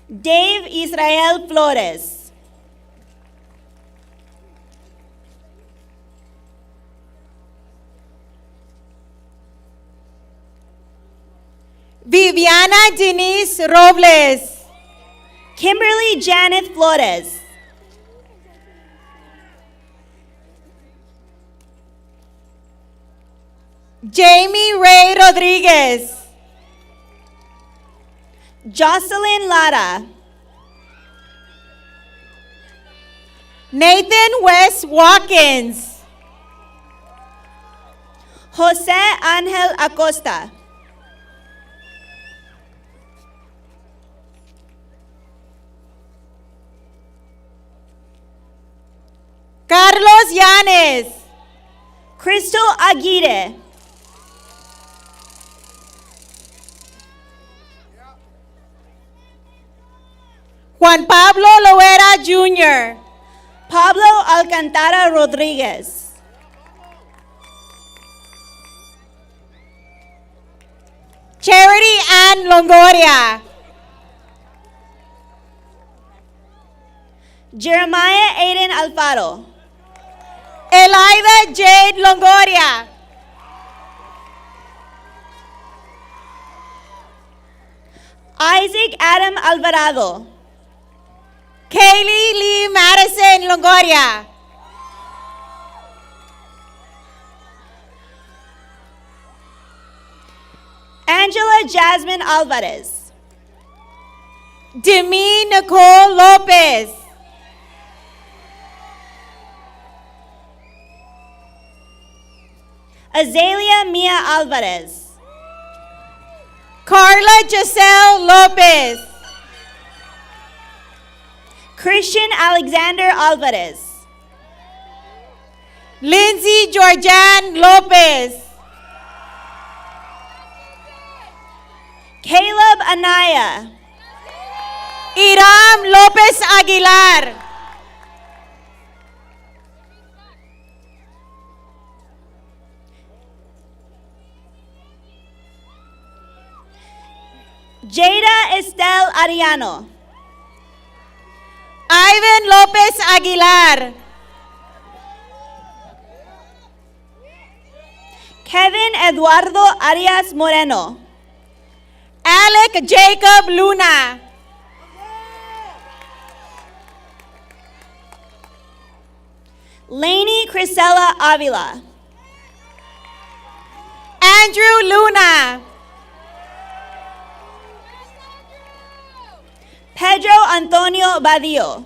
Dave Israel Flores. Viviana Denise Robles. Kimberly Janet Flores. Jamie Ray Rodriguez. Jocelyn Lara. Nathan Wes Watkins. Jose Angel Acosta. Carlos Yanes. Crystal Aguirre. Juan Pablo Loera Jr. Pablo Alcantara Rodriguez. Charity Ann Longoria. Jeremiah Aiden Alfaro. Elida Jade Longoria. Isaac Adam Alvarado. Kaylee Lee Madison Longoria. Angela Jasmine Alvarez. Demi Nicole Lopez. Azalea Mia Alvarez. Carla Giselle Lopez. Christian Alexander Alvarez. Lindsay Georgian Lopez. Caleb Anaya. Iram Lopez Aguilar. Jada Estelle Ariano. Ivan Lopez Aguilar. Kevin Eduardo Arias Moreno. Alec Jacob Luna. Lainey Crisella Avila. Andrew Luna. Pedro Antonio Badillo.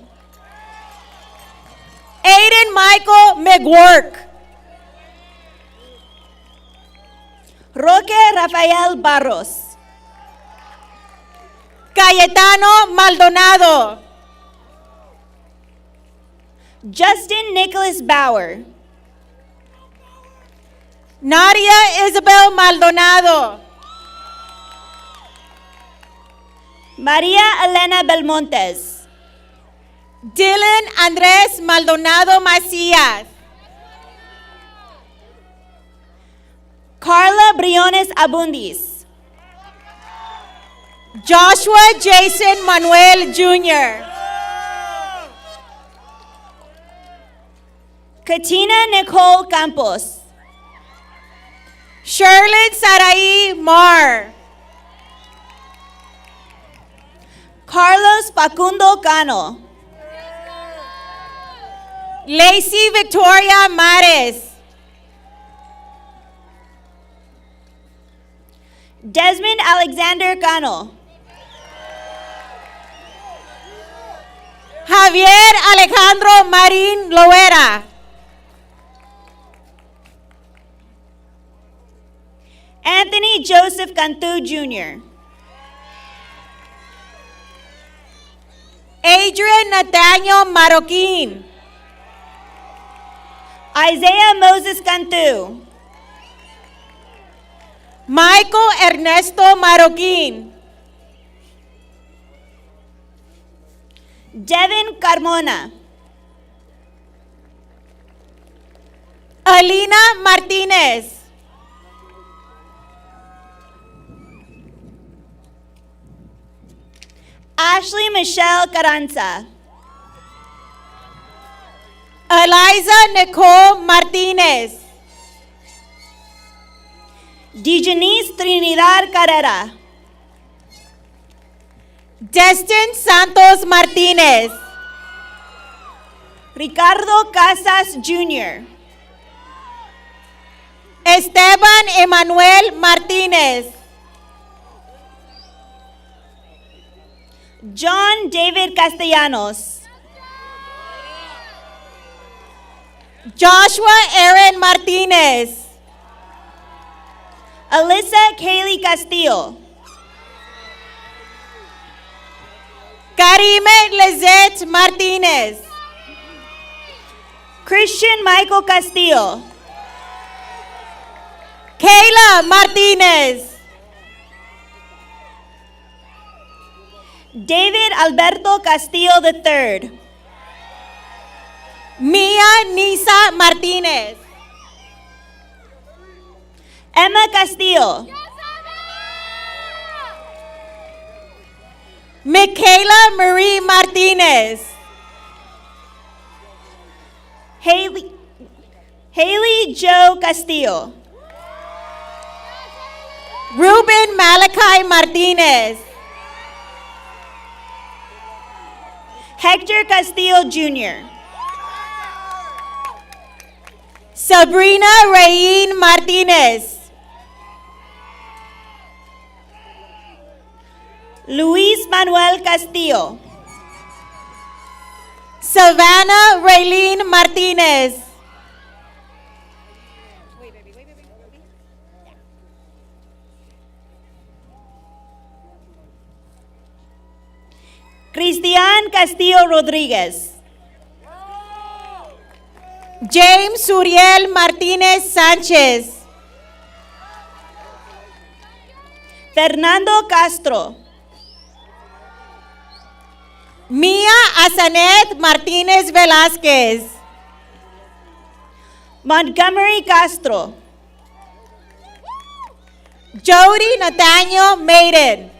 Aiden Michael McWork. Roque Rafael Barros. Cayetano Maldonado. Justin Nicholas Bauer. Nadia Isabel Maldonado. Maria Elena Belmontes. Dylan Andres Maldonado Macías. Carla Briones Abundis. Joshua Jason Manuel Jr. Katina Nicole Campos. Sherlyn Sarai Mar. Carlos Facundo Cano. Lacey Victoria Mares. Desmond Alexander Cano. Javier Alejandro Marín Loera. Anthony Joseph Cantu Jr. Adrian Nathaniel Marroquin. Isaiah Moses Cantu. Michael Ernesto Marroquin. Devin Carmona. Alina Martinez. Ashley Michelle Carranza. Eliza Nicole Martinez. Dijanice Trinidad Carrera. Destin Santos Martinez. Ricardo Casas Jr. Esteban Emanuel Martinez. John David Castellanos. Joshua Aaron Martinez. Alyssa Kaylee Castillo. Karime Lizette Martinez. Christian Michael Castillo. Kayla Martinez. David Alberto Castillo III. Mia Nisa Martinez. Emma Castillo. Michaela Marie Martinez. Haley Joe Castillo. Ruben Malachi Martinez. Hector Castillo Jr. Sabrina Rayin Martinez. Luis Manuel Castillo. Savannah Raylene Martinez. Cristian Castillo Rodriguez. James Uriel Martinez Sanchez. Fernando Castro. Mia Azanet Martinez Velázquez. Montgomery Castro. Jody Nathaniel Maiden.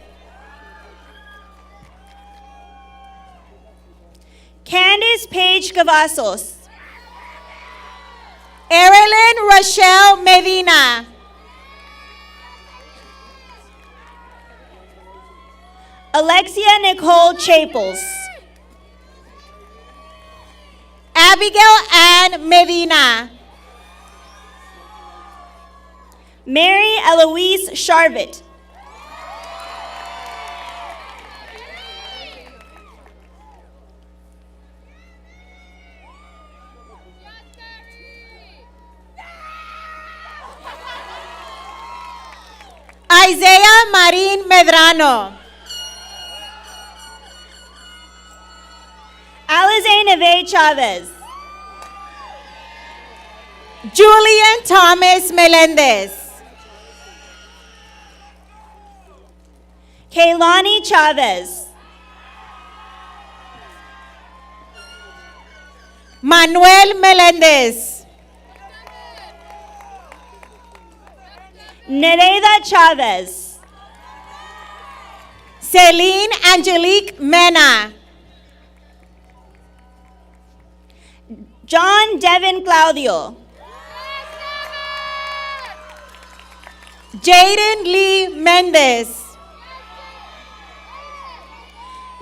Candice Paige Cavazos. Erilyn Rochelle Medina. Alexia Nicole Chaples. Abigail Ann Medina. Mary Eloise Charvet. Isaiah Marín Medrano. Alize Neve Chavez. Julian Thomas Melendez. Kaylani Chavez. Manuel Melendez. Nereida Chavez. Celine Angelique Mena. John Devin Claudio. Jaden Lee Mendez.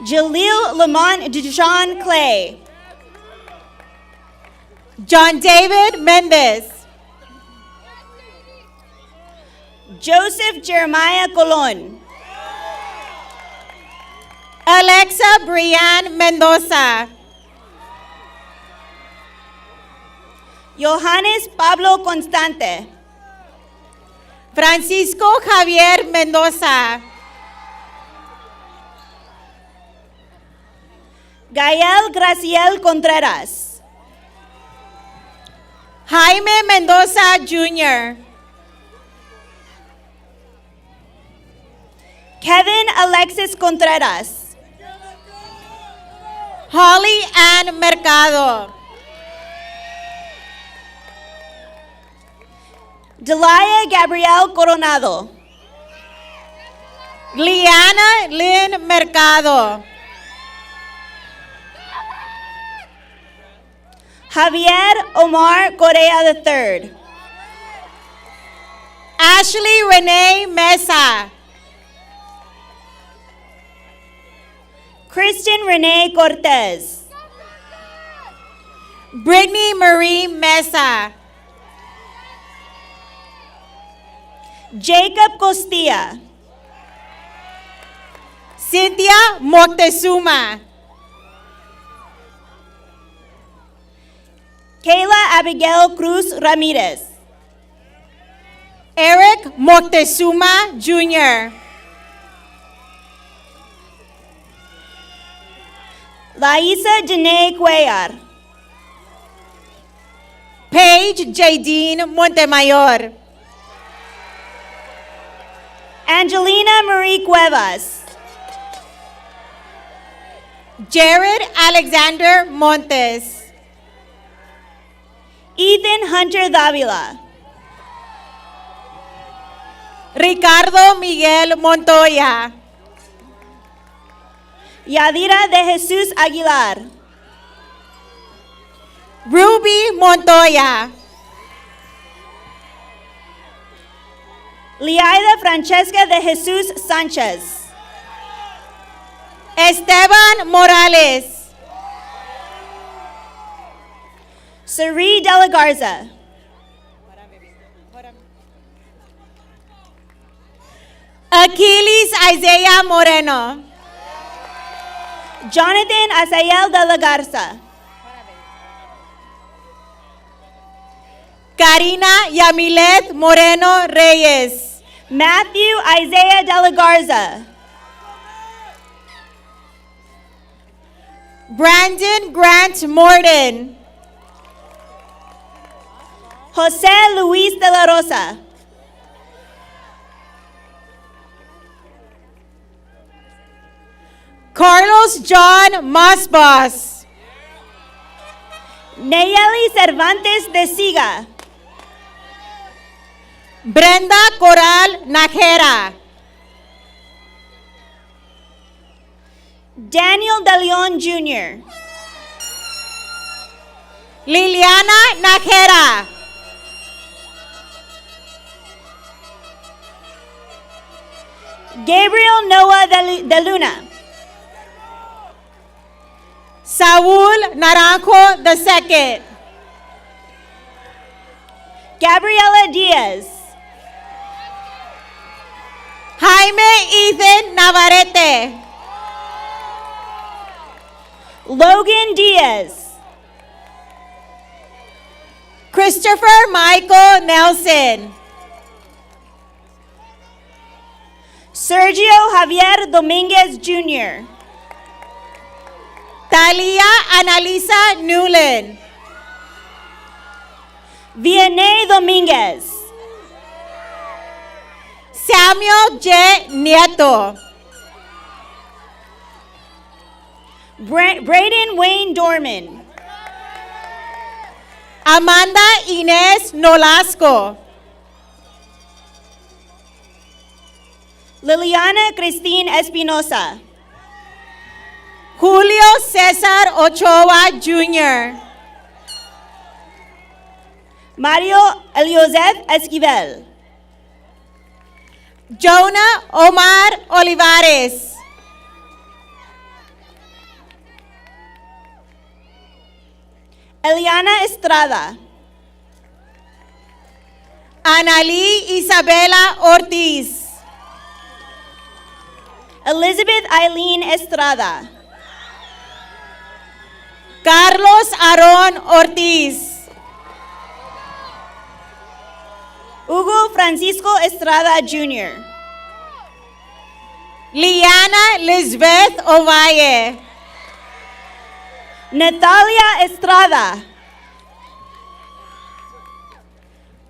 Jaleel Lamont Dijon Clay. John David Mendez. Joseph Jeremiah Colon. Alexa Brianne Mendoza. Johannes Pablo Constante. Francisco Javier Mendoza. Gael Graciel Contreras. Jaime Mendoza Jr. Kevin Alexis Contreras. Holly Ann Mercado. Delia Gabrielle Coronado. Liana Lynn Mercado. Javier Omar Correa III. Ashley Renee Mesa. Kristen Renee Cortez. Brittany Marie Mesa. Jacob Costilla. Cynthia Moctezuma. Kayla Abigail Cruz Ramirez. Eric Moctezuma Jr. Laisa Janae Cuellar. Paige Jadine Montemayor. Angelina Marie Cuevas. Jared Alexander Montes. Ethan Hunter Davila. Ricardo Miguel Montoya. Yadira de Jesus Aguilar. Ruby Montoya. Liaida Francesca de Jesus Sanchez. Esteban Morales. Sari de la Garza. Achilles Isaiah Moreno. Jonathan Asael de la Garza. Karina Yamilet Moreno Reyes. Matthew Isaiah de la Garza. Brandon Grant Morden. Jose Luis de la Rosa. Carlos John Masbas. Nayeli Cervantes de Siga. Brenda Coral Najera. Daniel De Leon Jr. Liliana Najera. Gabriel Noah de Luna. Saúl Naranjo II. Gabriela Diaz. Jaime Ethan Navarrete. Logan Diaz. Christopher Michael Nelson. Sergio Javier Dominguez Jr. Talia Analisa Newland. Vianney Dominguez. Samuel J. Nieto. Braden Wayne Dorman. Amanda Inés Nolasco. Liliana Christine Espinosa. Julio Cesar Ochoa Jr. Mario Eliosef Esquivel. Jonah Omar Olivares. Eliana Estrada. Analí Isabela Ortiz. Elizabeth Eileen Estrada. Carlos Aarón Ortiz. Hugo Francisco Estrada Jr. Liana Lisbeth Ovalle. Natalia Estrada.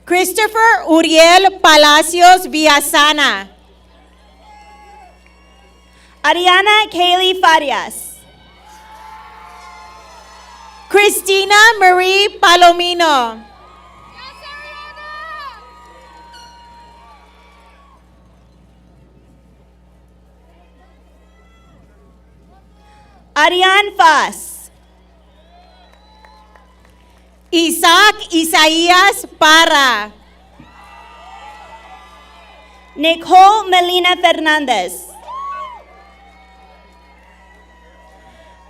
Christopher Uriel Palacios Villasana. Ariana Kaylee Farias. Christina Marie Palomino. Ariane Faz. Isaac Isaías Parra. Nicole Melina Fernandez.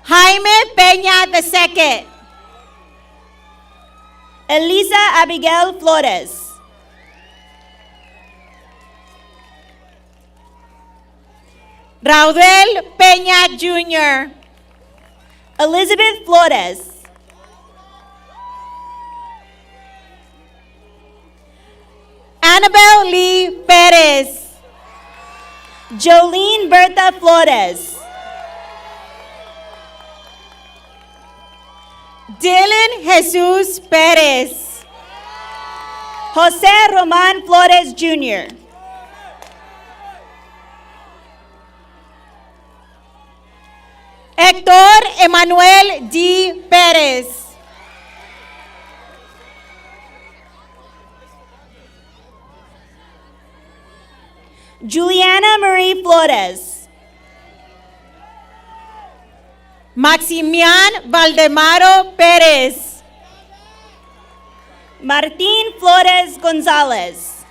Jaime Peña II. Elisa Abigail Flores. Raudel Peña Jr., Elizabeth Flores, Annabelle Lee Perez, Jolene Berta Flores, Dylan Jesus Perez, Jose Roman Flores Jr., Héctor Emanuel D. Perez, Juliana Marie Flores, Maximian Valdemaro Perez, Martín Flores Gonzalez,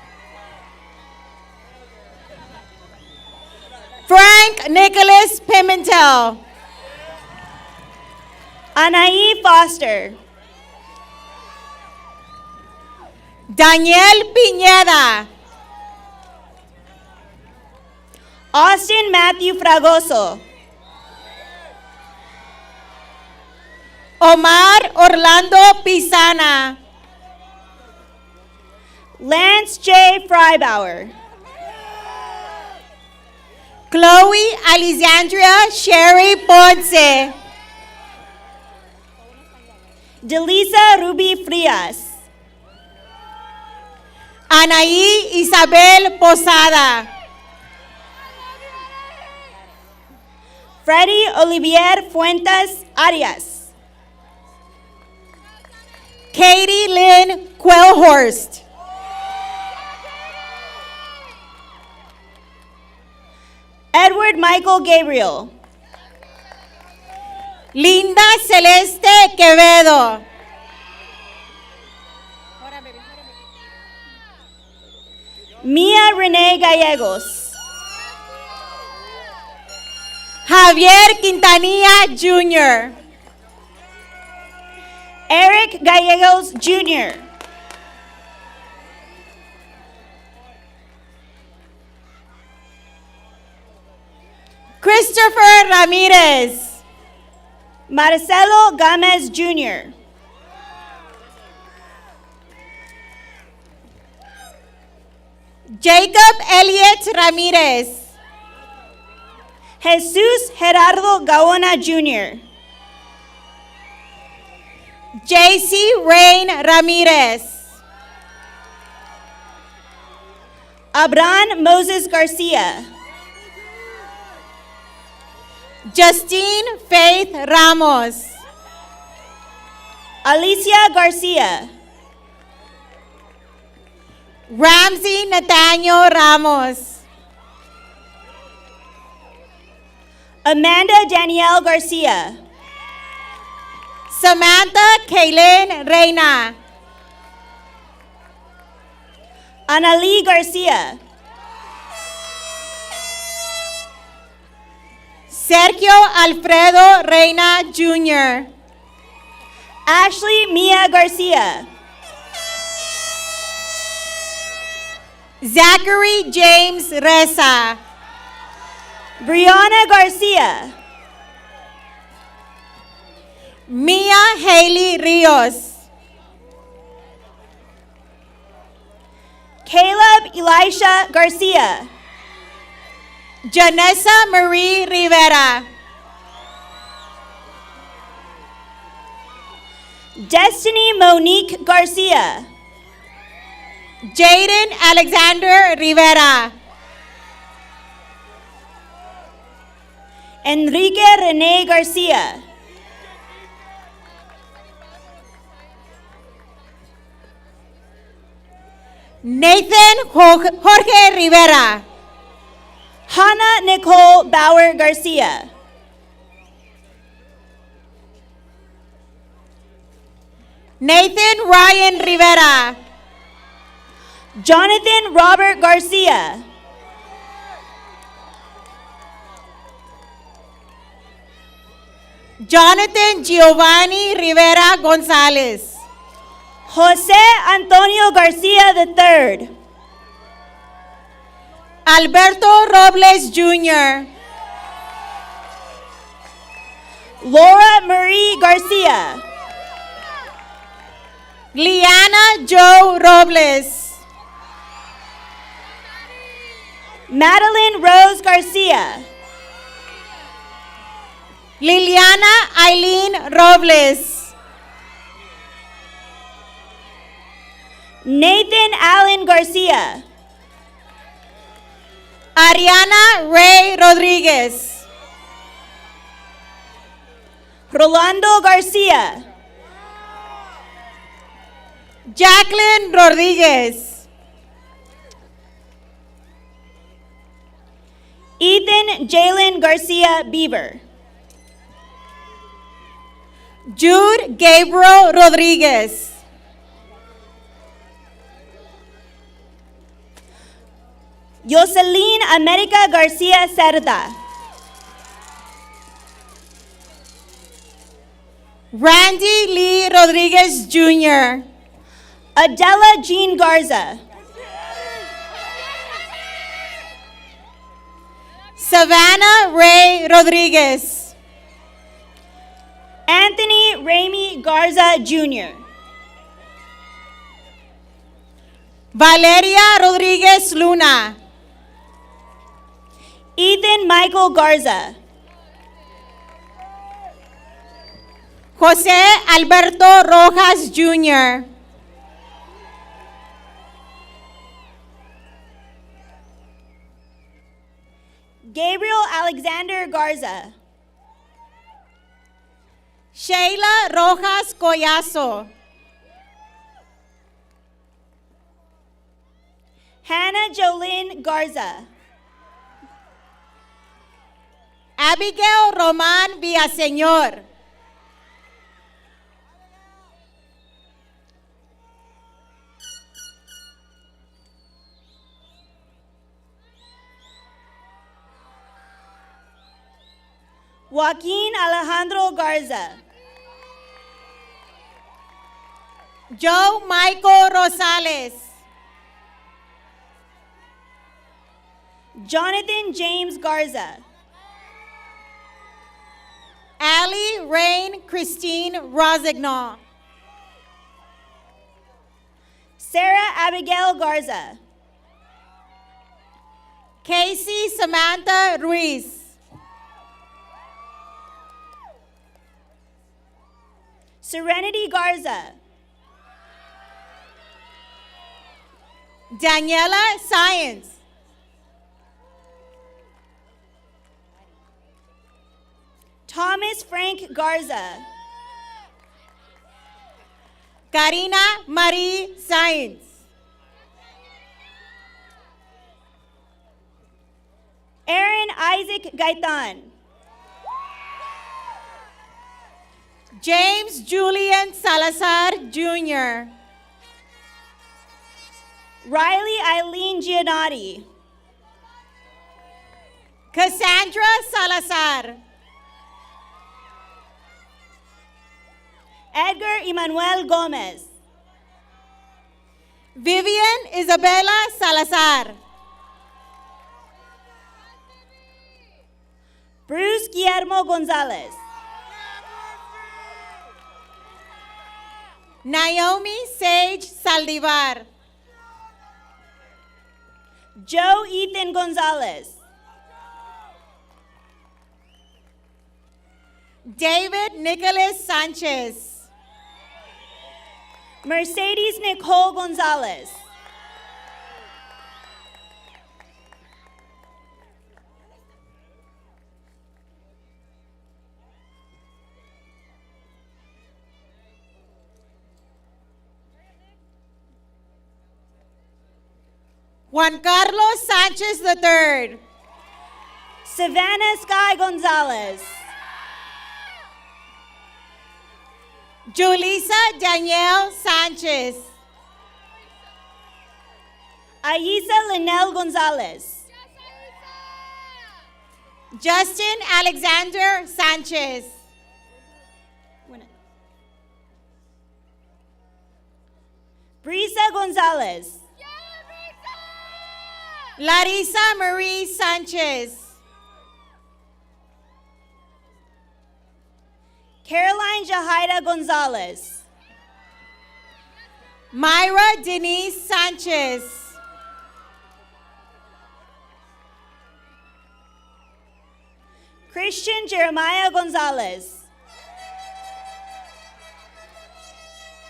Frank Nicholas Pimentel, Anaí Foster, Daniel Piñeda, Austin Matthew Fragoso, Omar Orlando Pisana, Lance J. Freibauer, Chloe Alexandria Sherry Ponce, Delisa Ruby Frias, Anaí Isabel Posada, Freddie Olivier Fuentes Arias, Katie Lynn Quellhorst, Edward Michael Gabriel, Linda Celeste Quevedo, Mia Renee Gallegos, Javier Quintanilla Jr., Eric Gallegos Jr., Christopher Ramirez, Marcelo Gomez Jr., Jacob Elliott Ramirez, Jesus Gerardo Gaona Jr., JC Rain Ramirez, Abran Moses Garcia, Justine Faith Ramos, Alicia Garcia, Ramsey Nathaniel Ramos, Amanda Danielle Garcia, Samantha Kaylin Reina, Analí Garcia, Sergio Alfredo Reina Jr., Ashley Mia Garcia, Zachary James Reza, Brianna Garcia, Mia Haley Rios, Caleb Elisha Garcia, Janessa Marie Rivera, Destiny Monique Garcia, Jaden Alexander Rivera, Enrique Rene Garcia, Nathan Jorge Rivera, Hannah Nicole Bauer Garcia, Nathan Ryan Rivera, Jonathan Robert Garcia, Jonathan Giovanni Rivera Gonzalez, Jose Antonio Garcia III, Alberto Robles Jr., Laura Marie Garcia. Liana Joe Robles. Madeline Rose Garcia. Liliana Eileen Robles. Nathan Allen Garcia. Ariana Ray Rodriguez. Rolando Garcia. Jacqueline Rodriguez. Ethan Jalen Garcia Beaver. Jude Gabriel Rodriguez. Jocelyn America Garcia Cerda. Randy Lee Rodriguez Jr. Adela Jean Garza. Savannah Ray Rodriguez. Anthony Ramey Garza Jr. Valeria Rodriguez Luna. Ethan Michael Garza. Jose Alberto Rojas Jr. Gabriel Alexander Garza. Sheila Rojas Collazo. Hannah Jolene Garza. Abigail Roman Villaseñor. Joaquin Alejandro Garza. Joe Michael Rosales. Jonathan James Garza. Ali Rain Christine Rosignan. Sarah Abigail Garza. Casey Samantha Ruiz. Serenity Garza. Daniela Science. Thomas Frank Garza. Karina Marie Science. Aaron Isaac Gaitan. James Julian Salazar Jr. Riley Eileen Giannotti. Cassandra Salazar. Edgar Emmanuel Gomez. Vivian Isabella Salazar. Bruce Guillermo Gonzalez. Naomi Sage Saldivar. Joe Ethan Gonzalez. David Nicholas Sanchez. Mercedes Nicole Gonzalez. Juan Carlos Sanchez III. Savannah Sky Gonzalez. Julissa Danielle Sanchez. Aisa Linnell Gonzalez. Justin Alexander Sanchez. Brisa Gonzalez. Larissa Marie Sanchez. Caroline Jahaira Gonzalez. Myra Denise Sanchez. Christian Jeremiah Gonzalez.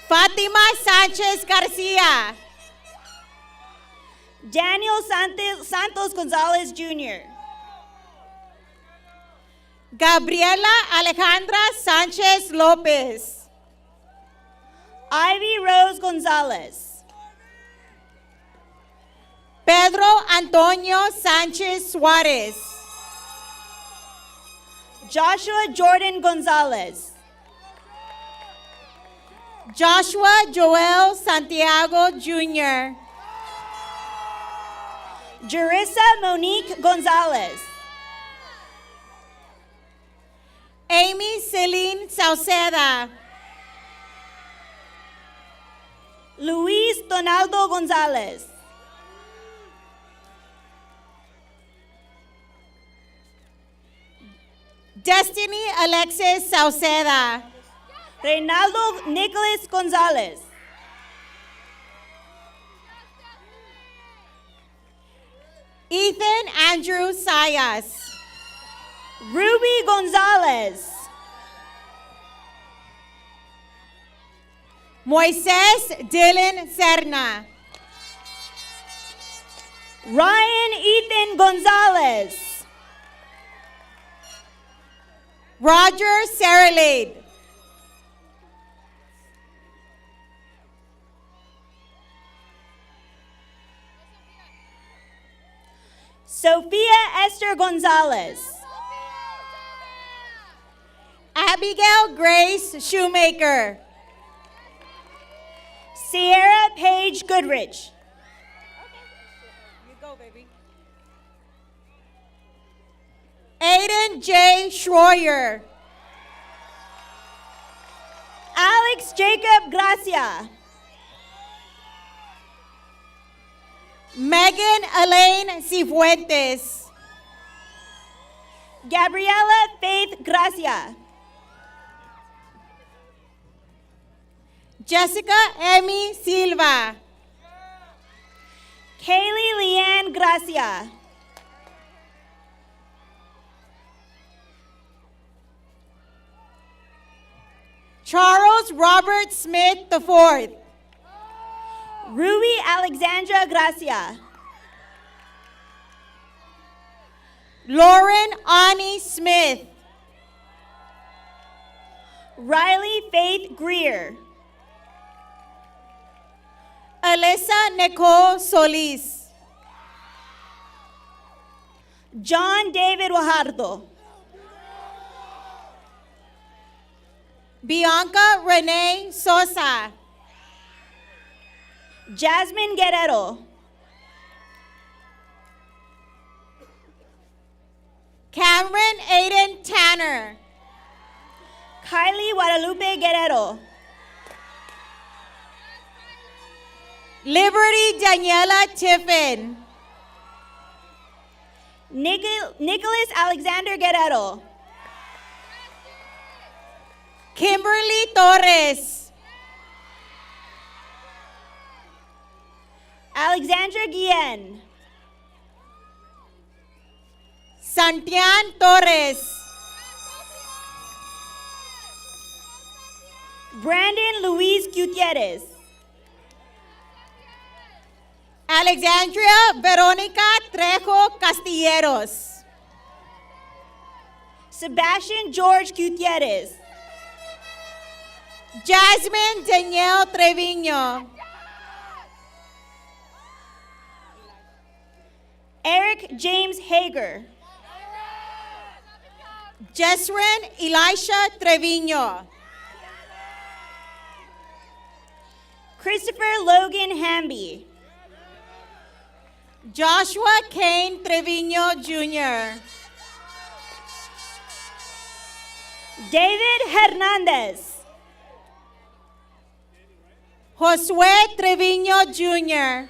Fatima Sanchez Garcia. Daniel Santos Gonzalez Jr. Gabriela Alejandra Sanchez Lopez. Ivy Rose Gonzalez. Pedro Antonio Sanchez Suarez. Joshua Jordan Gonzalez. Joshua Joel Santiago Jr. Jerissa Monique Gonzalez. Amy Celine Sauceda. Luis Donaldo Gonzalez. Destiny Alexis Sauceda. Reynaldo Nicholas Gonzalez. Ethan Andrew Sayas. Ruby Gonzalez. Moises Dylan Serna. Ryan Ethan Gonzalez. Roger Saralade. Sophia Esther Gonzalez. Abigail Grace Shoemaker. Sierra Paige Goodrich. You go, baby. Aiden J. Schroyer. Alex Jacob Gracia. Megan Elaine Cifuentes. Gabriela Faith Gracia. Jessica Emmy Silva. Kaylee Leanne Gracia. Charles Robert Smith IV. Rui Alexandra Gracia. Lauren Ani Smith. Riley Faith Greer. Alyssa Nicole Solis. John David Guajardo. Bianca Renee Sosa. Jasmine Guerrero. Cameron Aiden Tanner. Kylie Guadalupe Guerrero. Liberty Daniela Tiffin. Nicholas Alexander Guerrero. Kimberly Torres. Alexandra Guillen. Santian Torres. Brandon Luis Gutierrez. Alexandria Veronica Trejo Castilleros. Sebastian George Gutierrez. Jasmine Danielle Treviño. Eric James Hager. Jesrin Elisha Treviño. Christopher Logan Hamby. Joshua Kane Treviño Jr. David Hernandez. Josué Treviño Jr.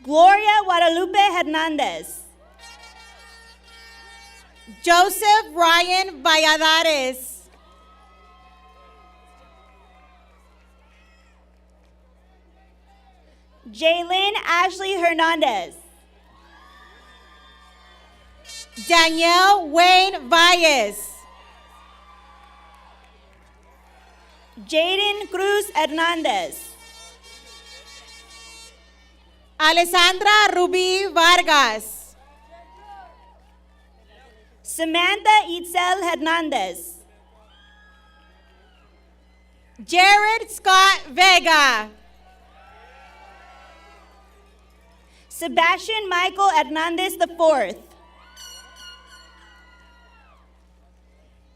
Gloria Guadalupe Hernandez. Joseph Ryan Valladares. Jaylyn Ashley Hernandez. Danielle Wayne Valles. Jaden Cruz Hernandez. Alessandra Ruby Vargas. Samantha Itzel Hernandez. Jared Scott Vega. Sebastian Michael Hernandez IV.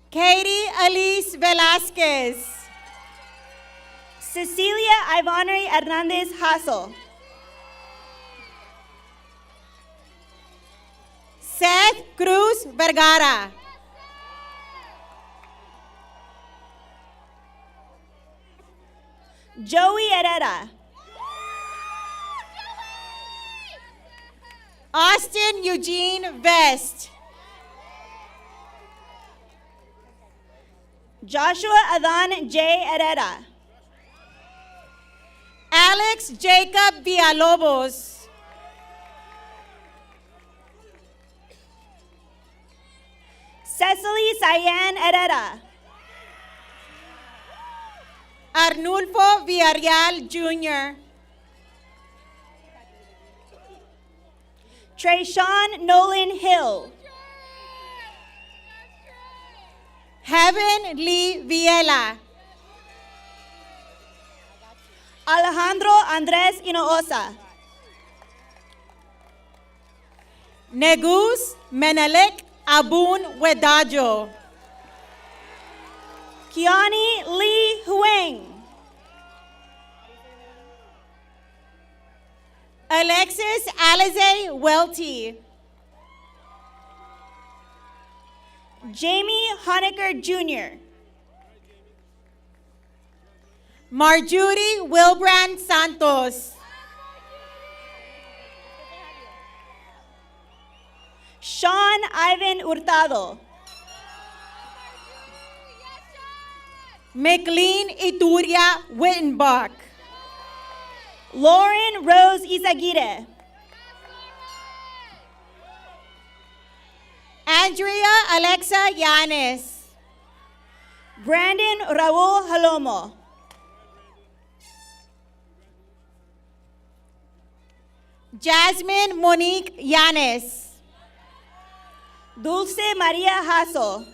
Katie Elise Velasquez. Cecilia Ivonne Hernandez Hassel. Seth Cruz Vergara. Joey Herrera. Austin Eugene Vest. Joshua Adhan J. Herrera. Alex Jacob Villalobos. Cecily Cyan Herrera. Arnulfo Villarreal Jr. Trayshawn Nolan Hill. Heaven Lee Viela. Alejandro Andres Inoosa. Negus Menelik Abun Wedajo. Kiani Lee Huang. Alexis Alize Welty. Jamie Honecker Jr. Marjorie Wilbrand Santos. Sean Ivan Hurtado. McLean Ituria Wittenbach. Lauren Rose Izaguirre. Andrea Alexa Yanes. Brandon Raul Halomo. Jasmine Monique Yanes. Dulce Maria Hasso.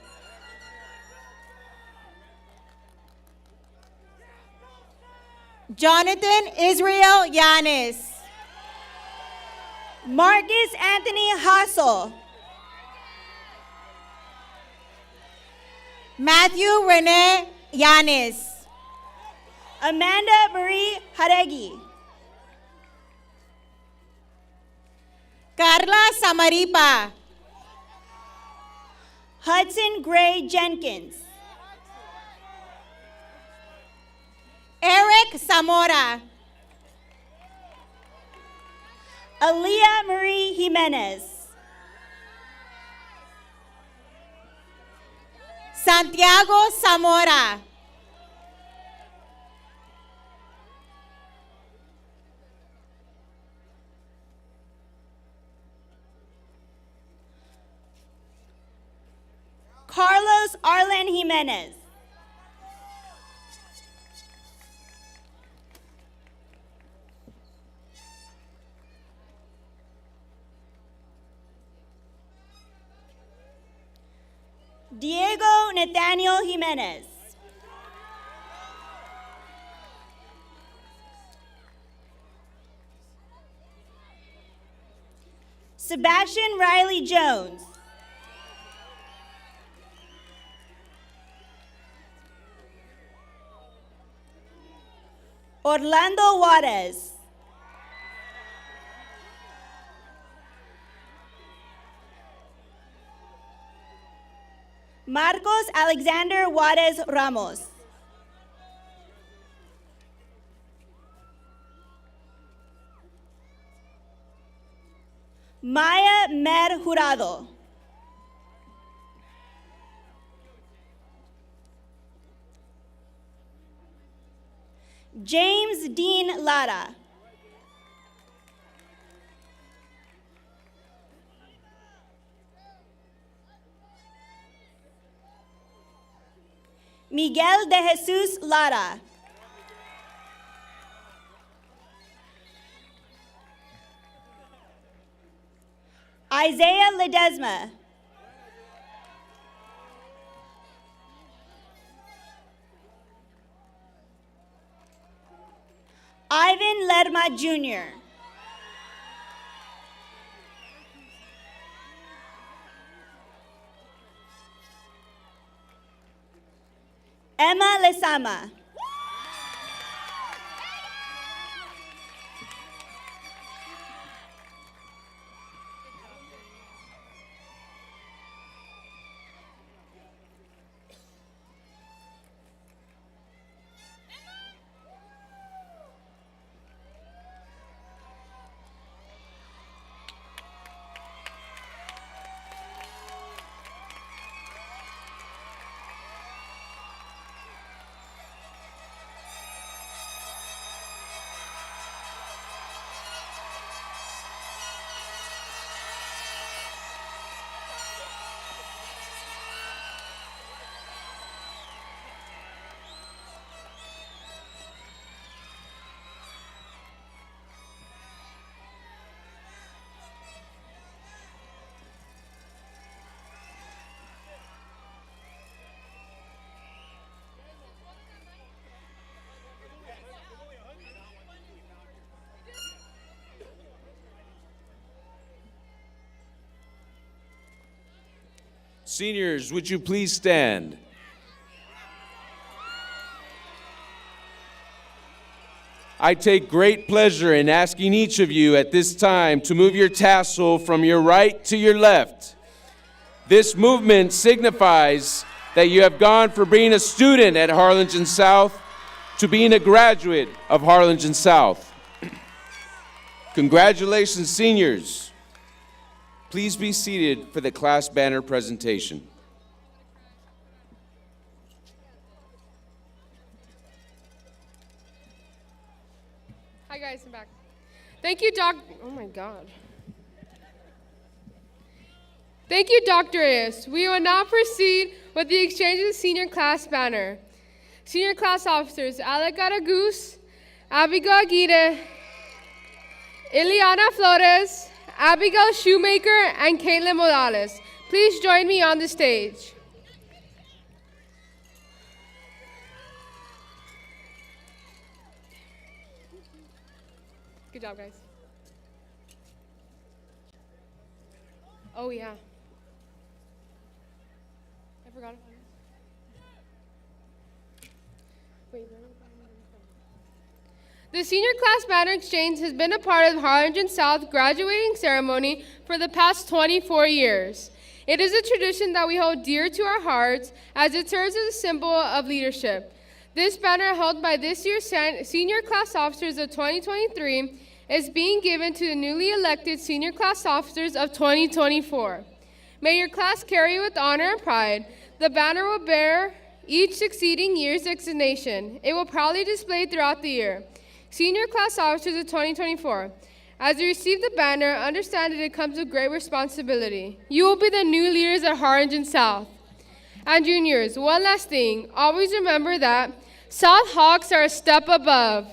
Jonathan Israel Yanes. Marcus Anthony Hasso. Matthew Rene Yanes. Amanda Marie Haregi. Carla Samaripa. Hudson Gray Jenkins. Eric Zamora. Aaliyah Marie Jimenez. Santiago Zamora. Carlos Arlen Jimenez. Diego Nathaniel Jimenez. Sebastian Riley Jones. Orlando Juarez. Marcos Alexander Juarez Ramos. Maya Mer Jurado. James Dean Lara. Miguel de Jesus Lara. Isaiah Ledesma. Ivan Lerma Jr. Emma Lesama. Seniors, would you please stand? I take great pleasure in asking each of you at this time to move your tassel from your right to your left. This movement signifies that you have gone from being a student at Harlingen South to being a graduate of Harlingen South. Congratulations, seniors. Please be seated for the class banner presentation. Hi guys, I'm back. Thank you, oh my God. Thank you, Dr. Reyes. We will now proceed with the exchange of the senior class banner. Senior class officers, Alec Aragus, Abigail Aguirre, Ileana Flores, Abigail Shoemaker, and Caitlin Morales. Please join me on the stage. Good job, guys. Oh, yeah. I forgot about it. Wait, the senior class banner exchange has been a part of Harlingen South graduating ceremony for the past 24 years. It is a tradition that we hold dear to our hearts as it serves as a symbol of leadership. This banner, held by this year's senior class officers of 2023, is being given to the newly elected senior class officers of 2024. May your class carry with honor and pride. The banner will bear each succeeding year's designation. It will proudly display throughout the year. Senior class officers of 2024, as you receive the banner, understand that it comes with great responsibility. You will be the new leaders at Harlingen South. And juniors, one last thing, always remember that South Hawks are a step above.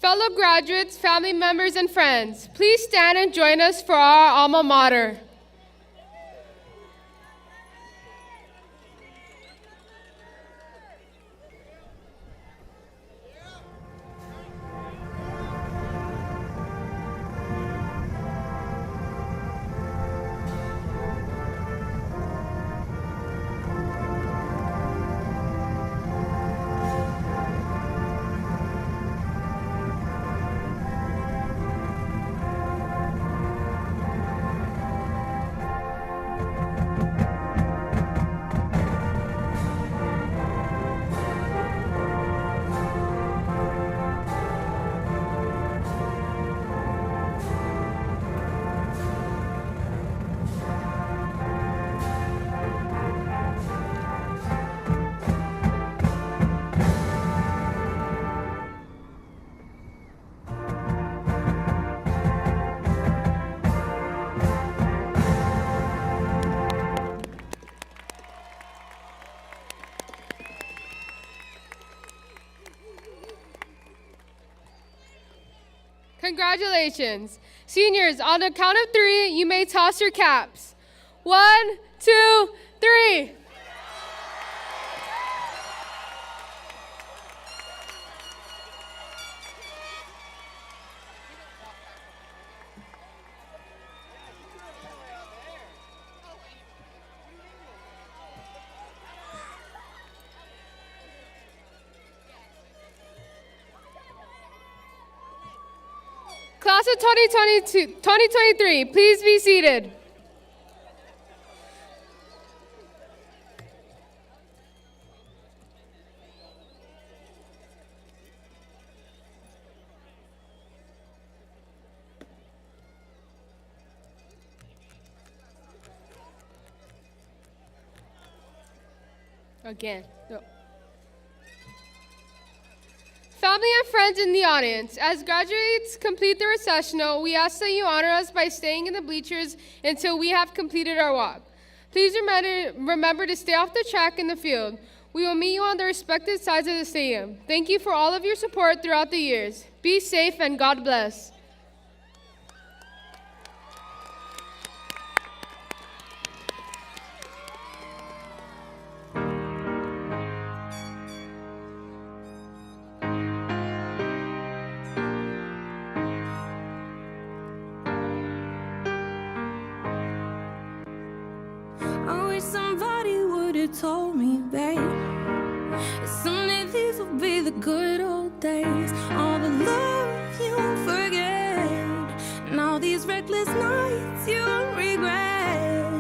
Fellow graduates, family members, and friends, please stand and join us for our alma mater. Congratulations. Seniors, on the count of 3, you may toss your caps. 1, 2, 3. Class of 2023, please be seated. Again. No. Family and friends in the audience, as graduates complete the recessional, we ask that you honor us by staying in the bleachers until we have completed our walk. Please remember to stay off the track in the field. We will meet you on the respective sides of the stadium. Thank you for all of your support throughout the years. Be safe and God bless. I wish somebody would have told me, babe, someday these will be the good old days. All the love you won't forget, and all these reckless nights you won't regret.